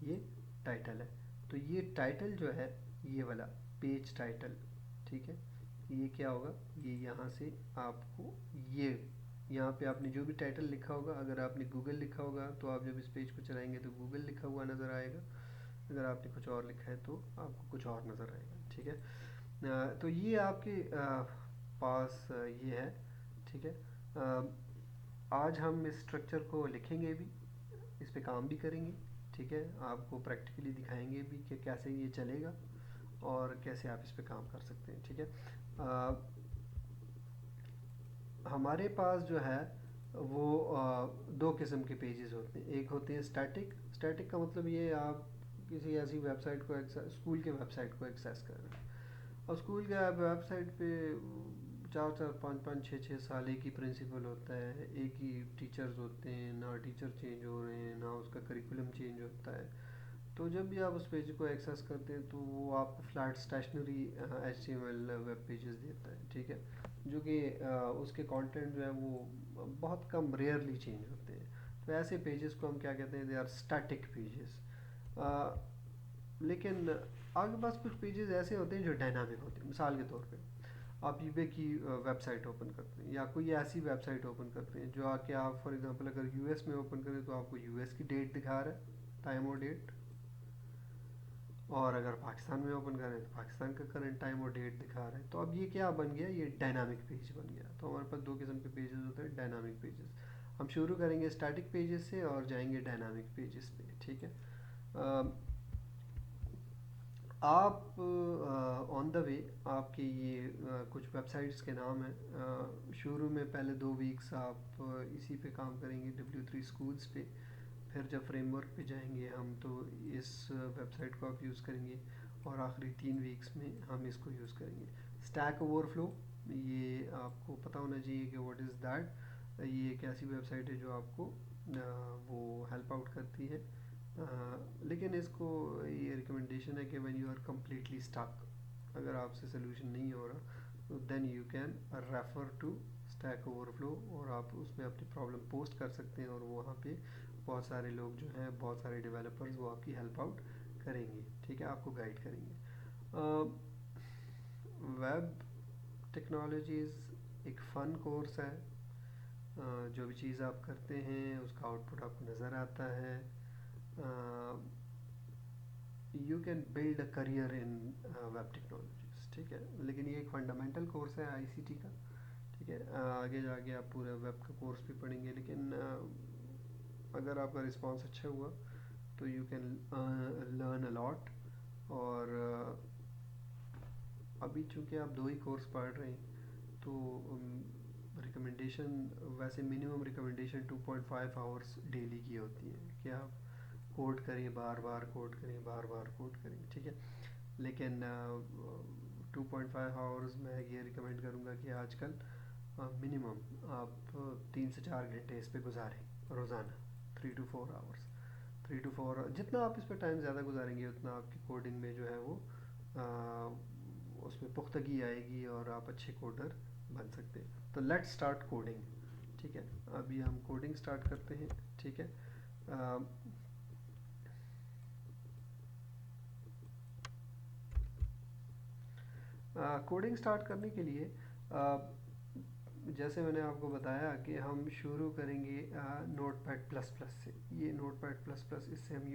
ये टाइटल है। तो ये टाइटल जो है, ये वाला पेज टाइटल, ठीक है, ये क्या होगा, ये यहाँ से आपको ये यहाँ पे आपने जो भी टाइटल लिखा होगा, अगर आपने गूगल लिखा होगा तो आप जब इस पेज को चलाएंगे तो गूगल लिखा हुआ नज़र आएगा। अगर आपने कुछ और लिखा है तो आपको कुछ और नज़र आएगा, ठीक है। तो ये आपके पास ये है, ठीक है। आज हम इस स्ट्रक्चर को लिखेंगे भी, इस पे काम भी करेंगे, ठीक है। आपको प्रैक्टिकली दिखाएंगे भी कि कैसे ये चलेगा और कैसे आप इस पे काम कर सकते हैं, ठीक है। हमारे पास जो है वो दो किस्म के पेजेस होते हैं। एक होते हैं स्टैटिक। स्टैटिक का मतलब ये, आप किसी ऐसी वेबसाइट को स्कूल के वेबसाइट को एक्सेस कर रहे हैं और स्कूल के वेबसाइट पे 4-4 5-5 6-6 साल एक ही प्रिंसिपल होता है, एक ही टीचर्स होते हैं, ना टीचर चेंज हो रहे हैं, ना उसका करिकुलम चेंज होता है। तो जब भी आप उस पेज को एक्सेस करते हैं तो वो आपको flat stationery HTML web pages देता है, ठीक है, जो कि उसके कंटेंट जो है वो बहुत कम, रेयरली चेंज होते हैं। तो ऐसे पेजेस को हम क्या कहते हैं, दे आर स्टैटिक पेजेस। लेकिन आपके पास कुछ पेजेस ऐसे होते हैं जो डायनामिक होते हैं। मिसाल के तौर पे आप ईबे की वेबसाइट ओपन करते हैं या कोई ऐसी वेबसाइट ओपन करते हैं जो आके आप फॉर एग्जांपल अगर यूएस में ओपन करें तो आपको यूएस की डेट दिखा रहा है, टाइम और डेट। और अगर पाकिस्तान में ओपन करें तो पाकिस्तान का करंट टाइम और डेट दिखा रहे हैं। तो अब ये क्या बन गया, ये डायनामिक पेज बन गया। तो हमारे पास दो किस्म के पेजेस होते हैं, डायनामिक पेजेस। हम शुरू करेंगे स्टैटिक पेजेस से और जाएंगे डायनामिक पेजेस पे, ठीक है। आप ऑन द वे आपके ये कुछ वेबसाइट्स के नाम हैं। शुरू में पहले 2 वीक्स आप इसी पे काम करेंगे, W3 Schools पे। फिर जब फ्रेमवर्क पे जाएंगे हम तो इस वेबसाइट को आप यूज़ करेंगे, और आखिरी 3 वीक्स में हम इसको यूज़ करेंगे। स्टैक ओवरफ्लो, ये आपको पता होना चाहिए कि व्हाट इज़ दैट। ये एक ऐसी वेबसाइट है जो आपको वो हेल्प आउट करती है। लेकिन इसको ये रिकमेंडेशन है कि when you are completely stuck, अगर आपसे सोल्यूशन नहीं हो रहा तो then you can refer to Stack Overflow, और आप उसमें अपनी प्रॉब्लम पोस्ट कर सकते हैं, और वो वहाँ पे बहुत सारे लोग जो हैं, बहुत सारे डेवलपर्स वो आपकी हेल्प आउट करेंगे, ठीक है, आपको गाइड करेंगे। वेब टेक्नोलॉजीज़ एक फ़न कोर्स है। जो भी चीज़ आप करते हैं उसका आउटपुट आपको नज़र आता है। You can build a career in web technologies, ठीक है, लेकिन ये एक फंडामेंटल कोर्स है आईसीटी का, ठीक है। आगे जाके आप पूरा वेब का कोर्स भी पढ़ेंगे, लेकिन अगर आपका रिस्पांस अच्छा हुआ तो you can learn a lot. और अभी चूंकि आप 2 ही कोर्स पढ़ रहे हैं तो रिकमेंडेशन, वैसे मिनिमम रिकमेंडेशन 2.5 आवर्स डेली की होती है कि आप कोड करें, बार बार कोड करें, बार बार कोड करें, ठीक है। लेकिन 2.5 आवर्स मैं ये रिकमेंड करूँगा कि आजकल मिनिमम आप 3 से 4 घंटे इस पे गुजारें रोज़ाना। 3 to 4 आवर्स, 3 to 4, जितना आप इस पर टाइम ज़्यादा गुजारेंगे उतना आपकी कोडिंग में जो है वो उसमें पुख्तगी आएगी और आप अच्छे कोडर बन सकते हैं। तो लेट्स स्टार्ट कोडिंग, ठीक है। अभी हम कोडिंग स्टार्ट करते हैं, ठीक है। कोडिंग स्टार्ट करने के लिए जैसे मैंने आपको बताया कि हम शुरू करेंगे नोटपैड प्लस प्लस से। ये नोटपैड प्लस प्लस इससे हम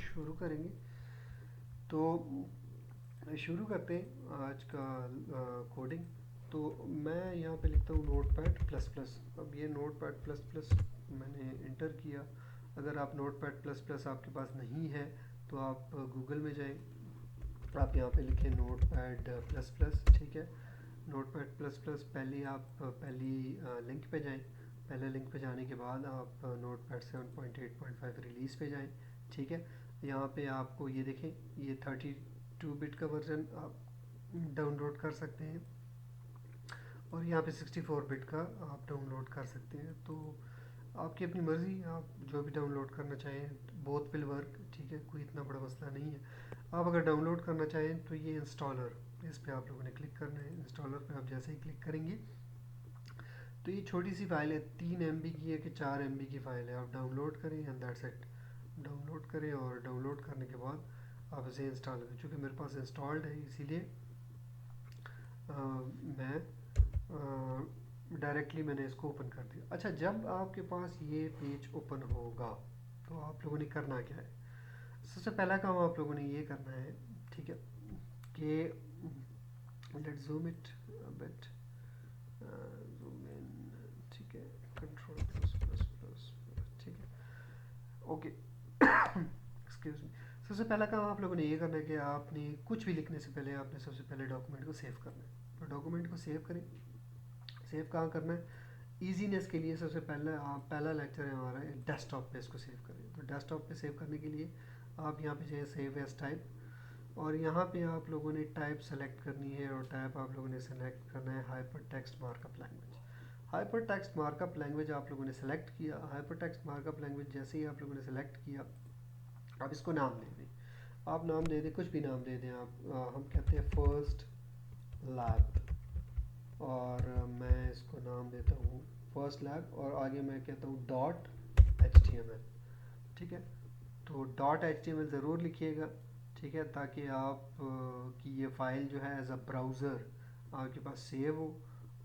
शुरू करेंगे। तो शुरू करते हैं आज का कोडिंग। तो मैं यहाँ पे लिखता हूँ नोटपैड प्लस प्लस। अब ये नोटपैड प्लस प्लस मैंने इंटर किया। अगर आप नोटपैड प्लस प्लस आपके पास नहीं है तो आप गूगल में जाएं, आप यहाँ पे लिखें नोटपैड प्लस प्लस, ठीक है। नोटपैड प्लस प्लस पहली लिंक पे जाएं। पहले लिंक पे जाने के बाद आप नोटपैड 7.8.5 रिलीज़ पे जाएं, ठीक है। यहाँ पे आपको ये देखें, ये 32 बिट का वर्जन आप डाउनलोड कर सकते हैं, और यहाँ पे 64 बिट का आप डाउनलोड कर सकते हैं। तो आपकी अपनी मर्ज़ी, आप जो भी डाउनलोड करना चाहें, बोथ विल वर्क, ठीक है, कोई इतना बड़ा मसला नहीं है। आप अगर डाउनलोड करना चाहें तो ये इंस्टॉलर, इस पे आप लोगों ने क्लिक करना है। इंस्टॉलर पे आप जैसे ही क्लिक करेंगे तो ये छोटी सी फाइल है, 3 MB की है कि 4 MB की फ़ाइल है, आप डाउनलोड करें एंड दैट्स इट। डाउनलोड करें और डाउनलोड करने के बाद आप इसे इंस्टॉल करें। चूँकि मेरे पास इंस्टॉल्ड है इसीलिए मैं डायरेक्टली मैंने इसको ओपन कर दिया। अच्छा, जब आपके पास ये पेज ओपन होगा तो आप लोगों ने करना क्या है? सबसे पहला काम आप लोगों ने ये करना है, ठीक है, कि let's zoom it bit, zoom in, ठीक है, कंट्रोल प्लस प्लस प्लस, ठीक है, ओके, एक्सक्यूज मी। सबसे पहला काम आप लोगों ने ये करना है कि आपने कुछ भी लिखने से पहले आपने सबसे पहले डॉक्यूमेंट को सेव करना है। तो डॉक्यूमेंट को सेव करें। सेव कहाँ करना है? ईजीनेस के लिए सबसे पहला लेक्चर है हमारा, डेस्कटॉप पे इसको सेव करें। तो डेस्कटॉप पे सेव करने के लिए आप यहाँ पे जाइए सेव एज टाइप, और यहाँ पे आप लोगों ने टाइप सेलेक्ट करनी है, और टाइप आप लोगों ने सेलेक्ट करना है hyper text markup language. Hyper text markup language आप लोगों ने सेलेक्ट किया। हाइपर टेक्स्ट मार्कअप लैंग्वेज जैसे ही आप लोगों ने सेलेक्ट किया, आप इसको नाम दे दें। आप नाम दे दें, कुछ भी नाम दे दें आप। हम कहते हैं फर्स्ट लैब, और मैं इसको नाम देता हूँ फर्स्ट लैब, और आगे मैं कहता हूँ .html, ठीक है। तो .html ज़रूर लिखिएगा, ठीक है, ताकि आप की ये फ़ाइल जो है एज अ ब्राउज़र आपके पास सेव हो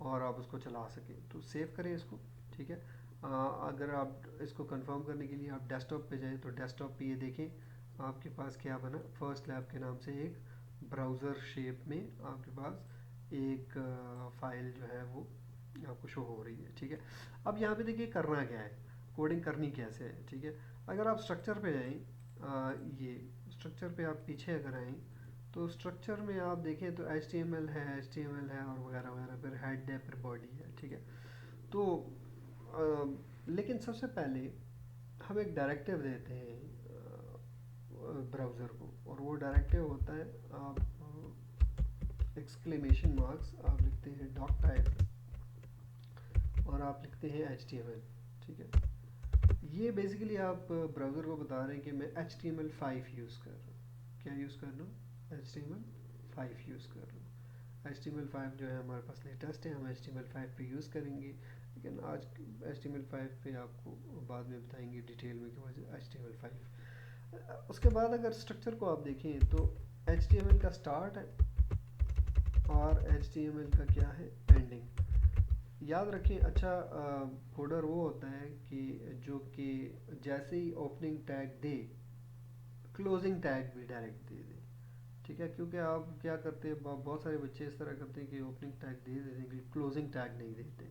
और आप उसको चला सकें। तो सेव करें इसको, ठीक है। अगर आप इसको कंफर्म करने के लिए आप डेस्कटॉप पे जाएं तो डेस्कटॉप पे ये देखें आपके पास क्या बना, फर्स्ट लैब के नाम से एक ब्राउज़र शेप में आपके पास एक फ़ाइल जो है वो आपको शो हो रही है, ठीक है। अब यहाँ पे देखिए करना क्या है, कोडिंग करनी कैसे है, ठीक है। अगर आप स्ट्रक्चर पे जाएं, ये स्ट्रक्चर पे आप पीछे अगर आएँ तो स्ट्रक्चर में आप देखें तो HTML है और वगैरह वगैरह, फिर हेड है, फिर बॉडी है, ठीक है। तो लेकिन सबसे पहले हम एक डायरेक्टिव देते हैं ब्राउज़र को, और वो डायरेक्टिव होता है, आप एक्सक्लेमेशन मार्क्स आप लिखते हैं डॉट टाइप और आप लिखते हैं HTML, ठीक है। ये बेसिकली आप ब्राउज़र को बता रहे हैं कि मैं HTML5 यूज़ कर रहा हूँ। क्या यूज़ कर रहा हूँ? HTML5 यूज़ कर रहा हूँ। HTML5 जो है हमारे पास लेटेस्ट है, हम HTML5 पे यूज़ करेंगे, लेकिन आज HTML5 पे आपको बाद में बताएंगे डिटेल में कि वजह HTML5। उसके बाद अगर स्ट्रक्चर को आप देखें तो HTML का स्टार्ट है और HTML का क्या है, एंडिंग। याद रखें, अच्छा कोडर वो होता है कि जो कि जैसे ही ओपनिंग टैग दे, क्लोजिंग टैग भी डायरेक्ट दे दे, ठीक है। क्योंकि आप क्या करते हैं, बहुत सारे बच्चे इस तरह करते हैं कि ओपनिंग टैग दे देते हैं, क्लोजिंग टैग नहीं देते।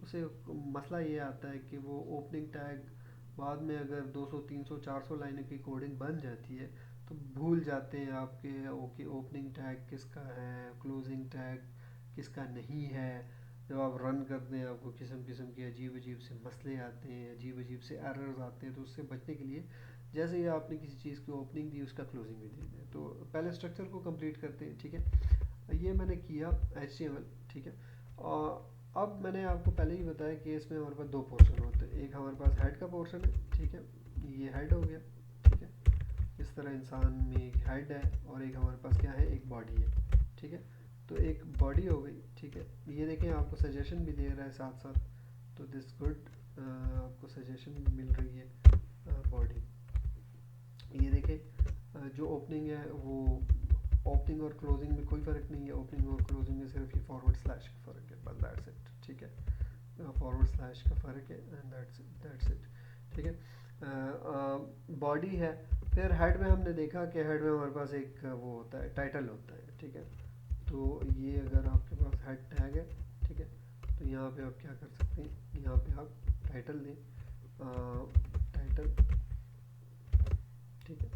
उसे मसला ये आता है कि वो ओपनिंग टैग बाद में अगर 200 300 400 लाइनों की कोडिंग बन जाती है तो भूल जाते हैं आपके ओके ओपनिंग टैग किसका है, क्लोजिंग टैग किसका नहीं है। जब आप रन करते हैं आपको किस्म किस्म के अजीब अजीब से मसले आते हैं, अजीब अजीब से एरर्स आते हैं। तो उससे बचने के लिए जैसे ही आपने किसी चीज़ की ओपनिंग दी उसका क्लोजिंग भी दे दें। तो पहले स्ट्रक्चर को कंप्लीट करते हैं, ठीक है। ये मैंने किया HTML, ठीक है। और अब मैंने आपको पहले ही बताया कि इसमें हमारे पास दो पोर्शन होते हैं। एक हमारे पास हेड का पोर्शन है, ठीक है, ये हेड हो गया, ठीक है। इस तरह इंसान में एक हेड है और एक हमारे पास क्या है, एक बॉडी है, ठीक है। तो एक बॉडी हो गई, ठीक है। ये देखें आपको सजेशन भी दे रहा है साथ साथ, तो दिस गुड, आपको सजेशन भी मिल रही है बॉडी। ये देखें जो ओपनिंग है वो ओपनिंग और क्लोजिंग में कोई फ़र्क नहीं है, ओपनिंग और क्लोजिंग में सिर्फ ये फॉरवर्ड स्लैश का फ़र्क है, बस दैट्स इट, ठीक है। फॉरवर्ड स्लैश का फ़र्क है एंड दैट्स इट, ठीक है। बॉडी है, फिर हेड में हमने देखा कि हेड में हमारे पास एक वो होता है, टाइटल होता है, ठीक है। तो ये अगर आपके पास हेड टैग है, ठीक है, तो यहाँ पे आप क्या कर सकते हैं, यहाँ पे आप टाइटल दें, टाइटल, ठीक है,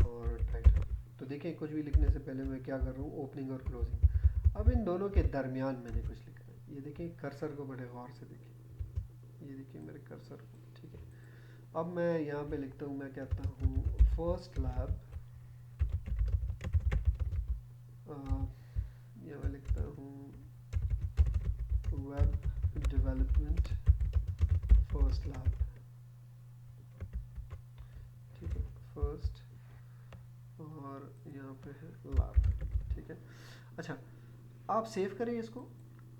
और टाइटल। तो देखिए कुछ भी लिखने से पहले मैं क्या कर रहा हूँ, ओपनिंग और क्लोजिंग। अब इन दोनों के दरमियान मैंने कुछ लिखा है, ये देखिए कर्सर को बड़े गौर से देखिए, ये देखिए मेरे कर्सर को, ठीक है। अब मैं यहाँ पे लिखता हूँ, मैं कहता हूँ फर्स्ट लैब, या मैं लिखता हूँ वेब डेवलपमेंट फर्स्ट लैब, ठीक है, फर्स्ट, और यहाँ पे है लैब, ठीक है। अच्छा, आप सेव करें इसको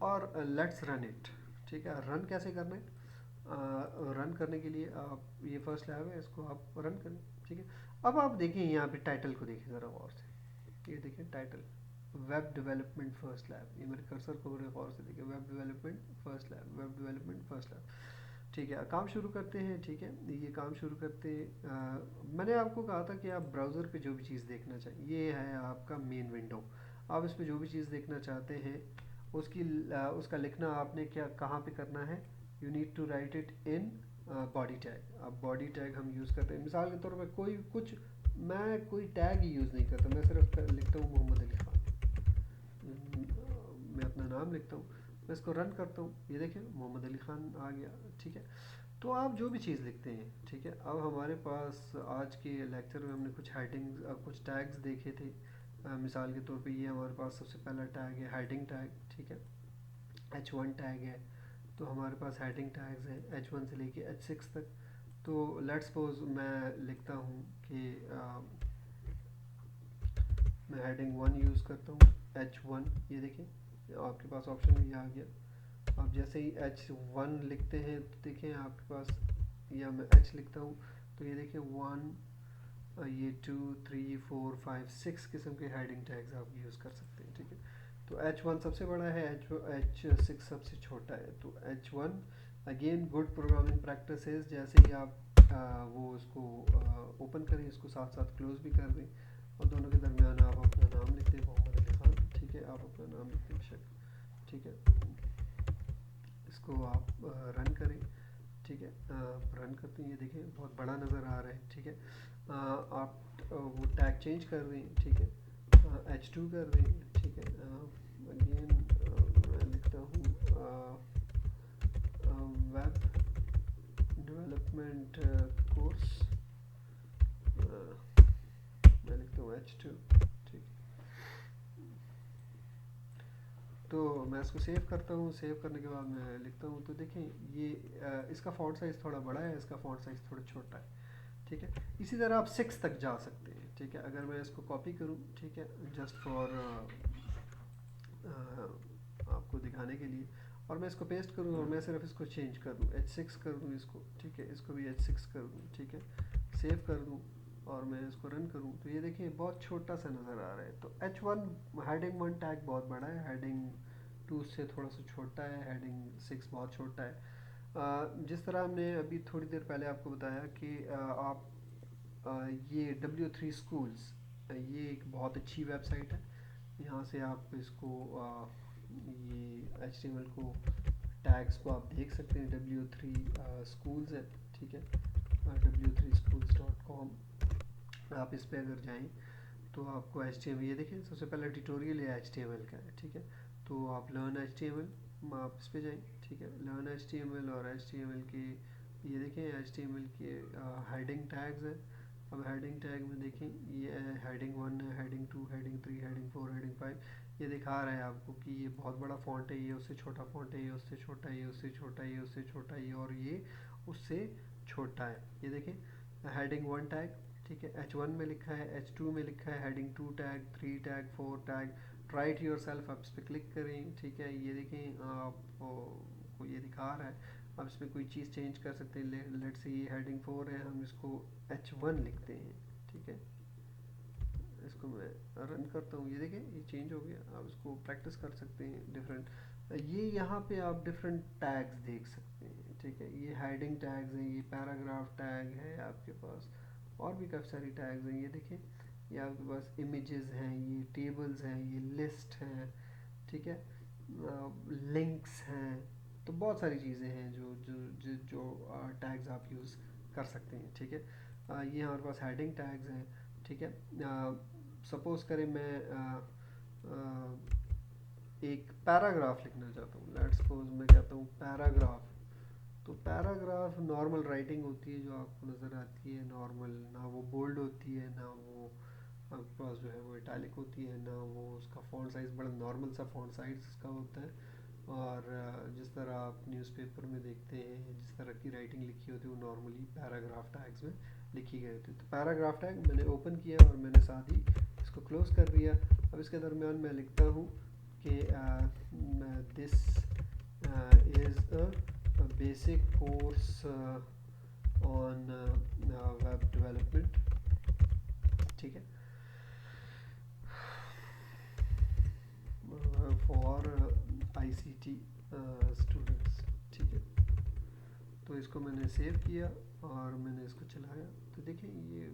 और लेट्स रन इट, ठीक है। रन कैसे करना है, रन करने के लिए आप ये फर्स्ट लैब है, इसको आप रन करें, ठीक है। अब आप देखिए यहाँ पे टाइटल को देखिए ज़रा गौर से, ये देखिए title web development first lab, ये मेरे कर्सर को बड़े गौर से देखिए, web development first lab, web development first lab, ठीक है। काम शुरू करते हैं, ठीक है। ये काम शुरू करते मैंने आपको कहा था कि आप ब्राउज़र पे जो भी चीज़ देखना चाहिए, ये है आपका मेन विंडो। आप इस पे जो भी चीज़ देखना चाहते हैं उसकी उसका लिखना आपने क्या कहाँ पे करना है, you need to write it in body tag. अब बॉडी टैग हम यूज़ करते हैं, मिसाल के तौर पर मैं कोई टैग ही यूज़ नहीं करता, मैं सिर्फ लिखता हूँ मोहम्मद अली ख़ान, मैं अपना नाम लिखता हूँ, मैं इसको रन करता हूँ, ये देखिए मोहम्मद अली ख़ान आ गया, ठीक है। तो आप जो भी चीज़ लिखते हैं, ठीक है। अब हमारे पास आज के लेक्चर में हमने कुछ हेडिंग्स कुछ टैग्स देखे थे। मिसाल के तौर पे ये हमारे पास सबसे पहला टैग है हेडिंग टैग, ठीक है। H1 टैग है, तो हमारे पास हेडिंग टैग्स हैं H1 से लेके H6 तक। तो लेट्स सपोज मैं लिखता हूँ कि मैं हेडिंग 1 यूज़ करता हूँ, H1, ये देखिए आपके पास ऑप्शन भी आ गया। आप जैसे ही H1 लिखते हैं तो देखें आपके पास, या मैं H लिखता हूँ तो ये देखिए 1, ये 2 3 4 5 6 किस्म के हेडिंग टैग्स आप यूज़ कर सकते हैं, ठीक है। तो H1 सबसे बड़ा है, H6 सबसे छोटा है। तो H1 again good programming practices, जैसे ही आप वो उसको ओपन करें, इसको साथ साथ क्लोज भी कर दें, और दोनों के दरमियान आप अपना नाम लिख दें, मोहम्मद अली ख़ान, ठीक है। आप अपना नाम लिख दें बेशक, ठीक है। इसको आप रन करें, ठीक है। रन करते हैं, ये देखें बहुत बड़ा नज़र आ रहा है, ठीक है। आप वो टैग चेंज कर दें, ठीक है। H2 कर देंगे, ठीक है। अगेन मैं लिखता हूँ वेब डेवलपमेंट कोर्स, मैं लिखता हूँ H2, ठीक है। तो मैं इसको सेव करता हूँ, सेव करने के बाद मैं लिखता हूँ, तो देखें ये इसका फॉन्ट साइज़ थोड़ा बड़ा है, इसका फॉन्ट साइज़ थोड़ा छोटा है, ठीक है। इसी तरह आप 6 तक जा सकते हैं, ठीक है। अगर मैं इसको कॉपी करूँ, ठीक है, जस्ट फॉर आपको दिखाने के लिए, और मैं इसको पेस्ट करूँ और मैं सिर्फ इसको चेंज कर दूँ, H6 कर दूँ इसको, ठीक है, इसको भी H6 कर दूँ, ठीक है, सेव कर दूँ और मैं इसको रन करूँ, तो ये देखिए बहुत छोटा सा नज़र आ रहा है। तो H1 हेडिंग 1 टैग बहुत बड़ा है, हेडिंग 2 से थोड़ा सा छोटा है, हेडिंग 6 बहुत छोटा है। जिस तरह हमने अभी थोड़ी देर पहले आपको बताया कि आप ये W3 स्कूल्स, ये एक बहुत अच्छी वेबसाइट है। यहाँ से आप इसको ये HTML को, टैग्स को आप देख सकते हैं। W3 स्कूल्स है, ठीक है, w3schools.com। आप इस पे अगर जाएं तो आपको HTML, ये देखें सबसे पहला ट्यूटोरियल ये HTML का है, ठीक है। तो आप लर्न HTML, आप इस पे जाएं, ठीक है, लर्न HTML, और HTML के ये देखें HTML के हेडिंग टैग्स हैं। अब हेडिंग टैग में देखें, ये हेडिंग 1 है, हेडिंग 2, हेडिंग 3, हेडिंग 4, हेडिंग 5। ये दिखा रहा है आपको कि ये बहुत बड़ा फॉन्ट है, ये उससे छोटा फॉन्ट है, ये उससे छोटा है, ये उससे छोटा है, ये उससे छोटा है, ये और ये उससे छोटा है। ये देखें हेडिंग 1 टैग, ठीक है, H1 में लिखा है, H2 में लिखा है heading 2 tag, 3 tag, 4 tag. Try it your self, आप इस पर क्लिक करें, ठीक है। ये देखें आपको ये दिखा रहा है, आप इसमें कोई चीज़ चेंज कर सकते हैं। लेट्स से ये हेडिंग 4 है, हम इसको H1 लिखते हैं, ठीक है। इसको मैं रन करता हूँ, ये देखें ये चेंज हो गया। आप इसको प्रैक्टिस कर सकते हैं डिफरेंट, ये यहाँ पे आप डिफरेंट टैग्स देख सकते हैं, ठीक है। ये हेडिंग टैग्स हैं, ये पैराग्राफ टैग है आपके पास, और भी काफ़ी सारी टैग्स हैं। ये देखें ये आपके पास इमेजेस हैं, ये टेबल्स हैं, ये लिस्ट हैं, ठीक है, लिंक्स हैं। तो बहुत सारी चीज़ें हैं जो जो जो, जो टैग्स आप यूज़ कर सकते हैं, ठीक है। ये हमारे पास हेडिंग टैग्स हैं, ठीक है। सपोज़ करें मैं एक पैराग्राफ लिखना चाहता हूँ, लेट्स सपोज मैं कहता हूँ पैराग्राफ। तो पैराग्राफ नॉर्मल राइटिंग होती है जो आपको नज़र आती है, नॉर्मल, ना वो बोल्ड होती है, ना वो आपके पास जो है वो इटैलिक होती है, ना वो उसका फ़ॉन्ट साइज़ बड़ा नॉर्मल सा फ़ॉन्ट साइज़ इसका होता है। और जिस तरह आप न्यूज़पेपर में देखते हैं जिस तरह की राइटिंग लिखी होती है वो नॉर्मली पैराग्राफ टैग्स में लिखी गई होती है। तो पैराग्राफ टैग मैंने ओपन किया और मैंने साथ ही इसको क्लोज़ कर दिया। अब इसके दरमियान मैं लिखता हूँ कि this is a basic course on web development, ठीक है, फॉर ICT स्टूडेंट्स, ठीक है। तो इसको मैंने सेव किया और मैंने इसको चलाया, तो देखें ये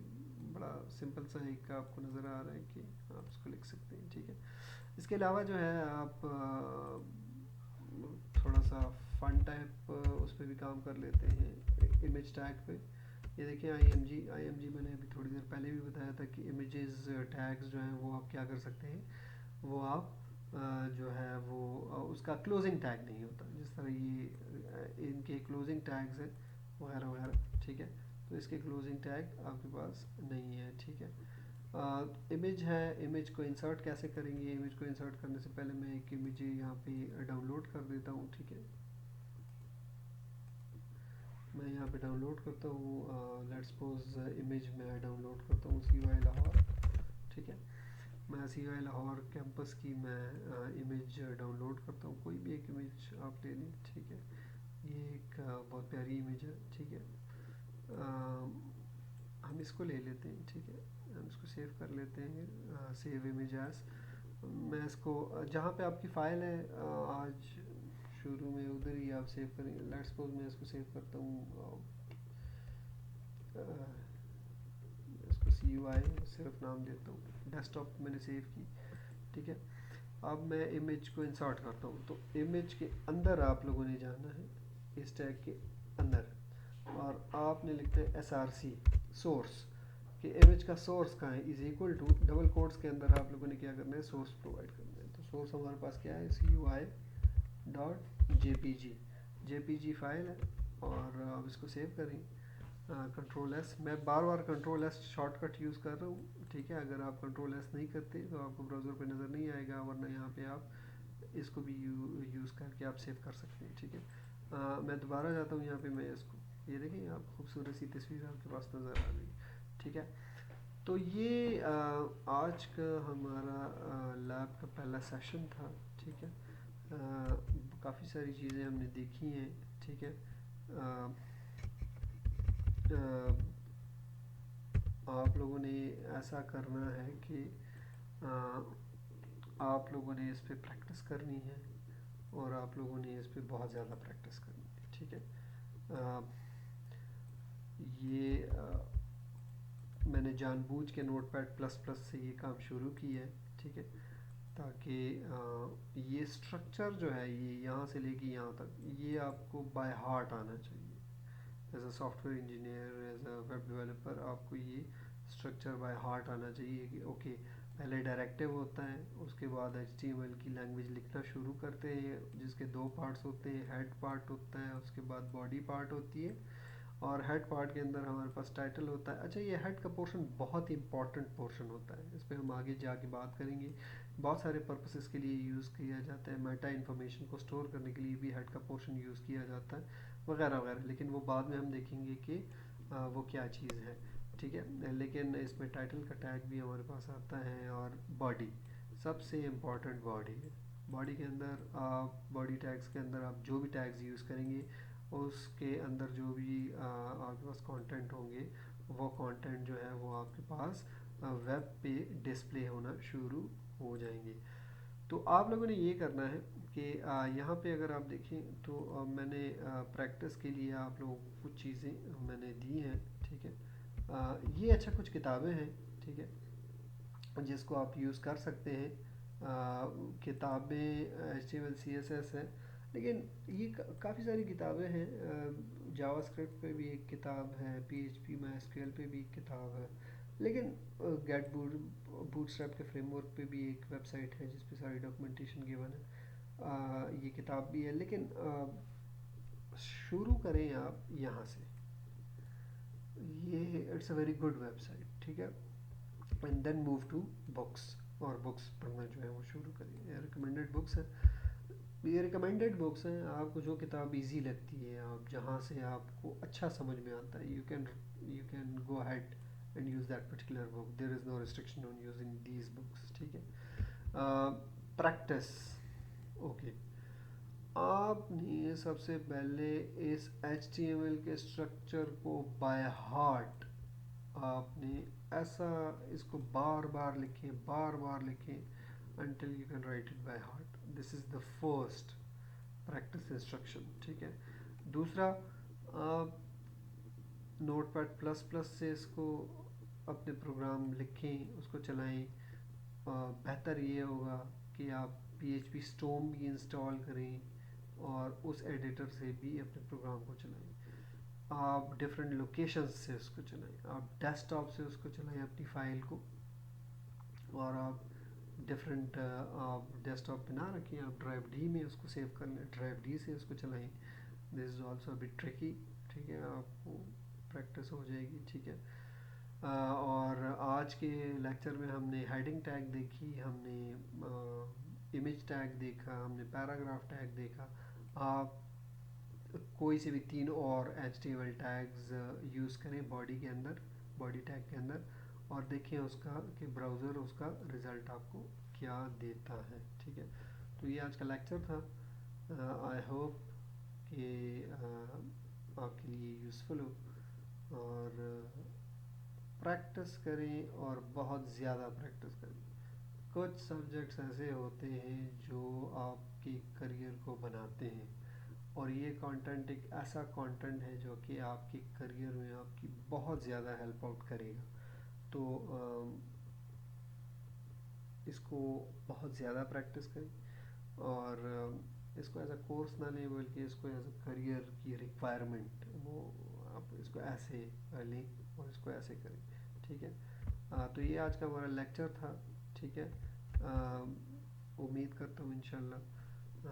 बड़ा सिंपल सा एक आपको नज़र आ रहा है कि आप इसको लिख सकते हैं, ठीक है। इसके अलावा जो है आप थोड़ा सा फन टाइप उस पर भी काम कर लेते हैं, इमेज टैग पे। ये देखिए IMG मैंने अभी थोड़ी देर पहले भी बताया था कि इमेजेस टैग्स जो हैं वो आप क्या कर सकते हैं, वो आप जो है वो उसका क्लोजिंग टैग नहीं होता, जिस तरह ये इनके क्लोजिंग टैग्स हैं वगैरह वगैरह, ठीक है। तो इसके क्लोजिंग टैग आपके पास नहीं है, ठीक है। इमेज है, इमेज को इंसर्ट कैसे करेंगे, इमेज को इंसर्ट करने से पहले मैं एक इमेज यहाँ पे डाउनलोड कर देता हूँ, ठीक है। मैं यहाँ पे डाउनलोड करता हूँ, लेट्स सपोज इमेज मैं डाउनलोड करता हूँ CY लाहौर, ठीक है। मैं CY लाहौर कैंपस की मैं इमेज डाउनलोड करता हूँ, कोई भी एक इमेज आप ले लें, ठीक है। ये एक बहुत प्यारी इमेज है, ठीक है। हम इसको ले लेते हैं, ठीक है, हम इसको सेव कर लेते हैं, सेव इमेज एज। मैं इसको जहाँ पे आपकी फ़ाइल है आज शुरू में उधर ही आप सेव करेंगे। लेट्स सपोज मैं इसको सेव करता हूँ, इसको CUI सिर्फ नाम देता हूँ, डेस्कटॉप मैंने सेव की, ठीक है। अब मैं इमेज को इंसर्ट करता हूँ, तो इमेज के अंदर आप लोगों ने जाना है, इस टैग के अंदर, और आपने लिखते हैं SRC सोर्स, कि इमेज का सोर्स कहाँ है, is equal to double quotes के अंदर आप लोगों ने क्या करना है, सोर्स प्रोवाइड करना है। तो सोर्स हमारे पास क्या है, CUI.jpg फाइल है, और अब इसको सेव करें। कंट्रोल एस, मैं बार बार कंट्रोल एस शॉर्टकट यूज़ कर रहा हूँ, ठीक है। अगर आप कंट्रोल एस नहीं करते तो आपको ब्राउज़र पे नज़र नहीं आएगा, वरना यहाँ पे आप इसको भी यूज़ करके आप सेव कर सकते हैं, ठीक है। मैं दोबारा जाता हूँ यहाँ पे, मैं इसको, ये देखें आप, खूबसूरत सी तस्वीर आपके पास नज़र आ रही है, ठीक है। तो ये आज का हमारा लैब का पहला सेशन था, ठीक है। काफ़ी सारी चीज़ें हमने देखी हैं, ठीक है। अ, अ, आप लोगों ने ऐसा करना है कि आप लोगों ने इस पे प्रैक्टिस करनी है, और आप लोगों ने इस पे बहुत ज़्यादा प्रैक्टिस करनी है, ठीक है। अ, ये मैंने जानबूझ के नोटपैड प्लस प्लस से ये काम शुरू किया है, ठीक है, ताकि ये स्ट्रक्चर जो है, ये यहाँ से लेके यहाँ तक, ये आपको बाय हार्ट आना चाहिए। As a software engineer, as a web developer, आपको ये स्ट्रक्चर बाय हार्ट आना चाहिए कि ओके, पहले डायरेक्टिव होता है, उसके बाद HTML की लैंग्वेज लिखना शुरू करते हैं, जिसके दो पार्ट्स होते हैं, हेड पार्ट होता है, उसके बाद बॉडी पार्ट होती है, और हेड पार्ट के अंदर हमारे पास टाइटल होता है। अच्छा, ये हेड का पोर्शन बहुत ही इंपॉर्टेंट पोर्शन होता है, इस पर हम आगे जाके बात करेंगे। बहुत सारे पर्पसेस के लिए यूज़ किया जाता है, मेटा इन्फॉर्मेशन को स्टोर करने के लिए भी हेड का पोर्शन यूज़ किया जाता है, वगैरह वगैरह, लेकिन वो बाद में हम देखेंगे कि वो क्या चीज़ है, ठीक है। लेकिन इसमें टाइटल का टैग भी हमारे पास आता है, और बॉडी, सबसे इम्पॉर्टेंट बॉडी है। बॉडी के अंदर आप, बॉडी टैग्स के अंदर आप जो भी टैग्स यूज़ करेंगे, उसके अंदर जो भी आपके पास कंटेंट होंगे, वो कंटेंट जो है वो आपके पास वेब पे डिस्प्ले होना शुरू हो जाएंगे। तो आप लोगों ने ये करना है कि यहाँ पे अगर आप देखें तो मैंने प्रैक्टिस के लिए आप लोगों को कुछ चीज़ें मैंने दी हैं, ठीक है। ये अच्छा कुछ किताबें हैं, ठीक है, जिसको आप यूज़ कर सकते हैं। किताबें HTML CSS है, लेकिन ये काफ़ी सारी किताबें हैं। जावास्क्रिप्ट पे भी एक किताब है, PHP MySQL पे भी एक किताब है, लेकिन गेट बूटस्ट्रैप के फ्रेमवर्क पे भी एक वेबसाइट है जिस पे सारी डॉक्यूमेंटेशन गिवन है। ये किताब भी है, लेकिन शुरू करें आप यहाँ से, ये it's a very good website, ठीक है। And then move to books, और बुक्स पढ़ना जो है वो शुरू करिए। ये रिकमेंडेड बुक्स है, ये रिकमेंडेड बुक्स हैं। आपको जो किताब इजी लगती है, आप जहाँ से आपको अच्छा समझ में आता है, you can go ahead and use that particular book, there is no restriction on using these books, ठीक है। Practice, okay. आपने सबसे पहले इस HTML के स्ट्रक्चर को बाय हार्ट, आपने ऐसा इसको बार बार लिखें, बार बार लिखें, until you can write it by heart. This is the first practice instruction, ठीक है। दूसरा, आप नोटपैड प्लस प्लस से इसको अपने प्रोग्राम लिखें, उसको चलाएं। बेहतर ये होगा कि आप PHP स्टोम भी इंस्टॉल करें, और उस एडिटर से भी अपने प्रोग्राम को चलाएं। आप डिफरेंट लोकेशंस से उसको चलाएं, आप डेस्कटॉप से उसको चलाएं अपनी फ़ाइल को, और आप डिफरेंट आप डेस्कटॉप पे ना रखें, आप ड्राइव डी में उसको सेव कर लें, ड्राइव डी से उसको चलाएं। This is also bit tricky, ठीक है, आपको प्रैक्टिस हो जाएगी, ठीक है। और आज के लेक्चर में हमने हेडिंग टैग देखी, हमने इमेज टैग देखा, हमने पैराग्राफ टैग देखा। आप कोई से भी तीन और HTML टैग्स यूज़ करें बॉडी के अंदर, बॉडी टैग के अंदर, और देखें उसका कि ब्राउज़र उसका रिज़ल्ट आपको क्या देता है, ठीक है। तो ये आज का लेक्चर था। आई होप कि आपके लिए यूज़फुल हो, और प्रैक्टिस करें, और बहुत ज़्यादा प्रैक्टिस करें। कुछ सब्जेक्ट्स ऐसे होते हैं जो आपके करियर को बनाते हैं, और ये कंटेंट एक ऐसा कंटेंट है जो कि आपके करियर में आपकी बहुत ज़्यादा हेल्प आउट करेगा। तो इसको बहुत ज़्यादा प्रैक्टिस करें, और इसको एज अ कोर्स ना लें, बल्कि इसको एज अ करियर की रिक्वायरमेंट, वो आप इसको ऐसे लें और इसको ऐसे करें, ठीक है। तो ये आज का हमारा लेक्चर था। ठीक है। उम्मीद करता हूँ इंशाल्लाह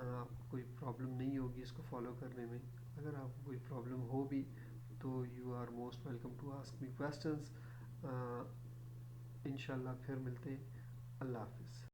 आपको कोई प्रॉब्लम नहीं होगी इसको फॉलो करने में। अगर आपको कोई प्रॉब्लम हो भी तो you are most welcome to ask me questions. इंशाल्लाह फिर मिलते हैं। अल्लाह हाफिज़।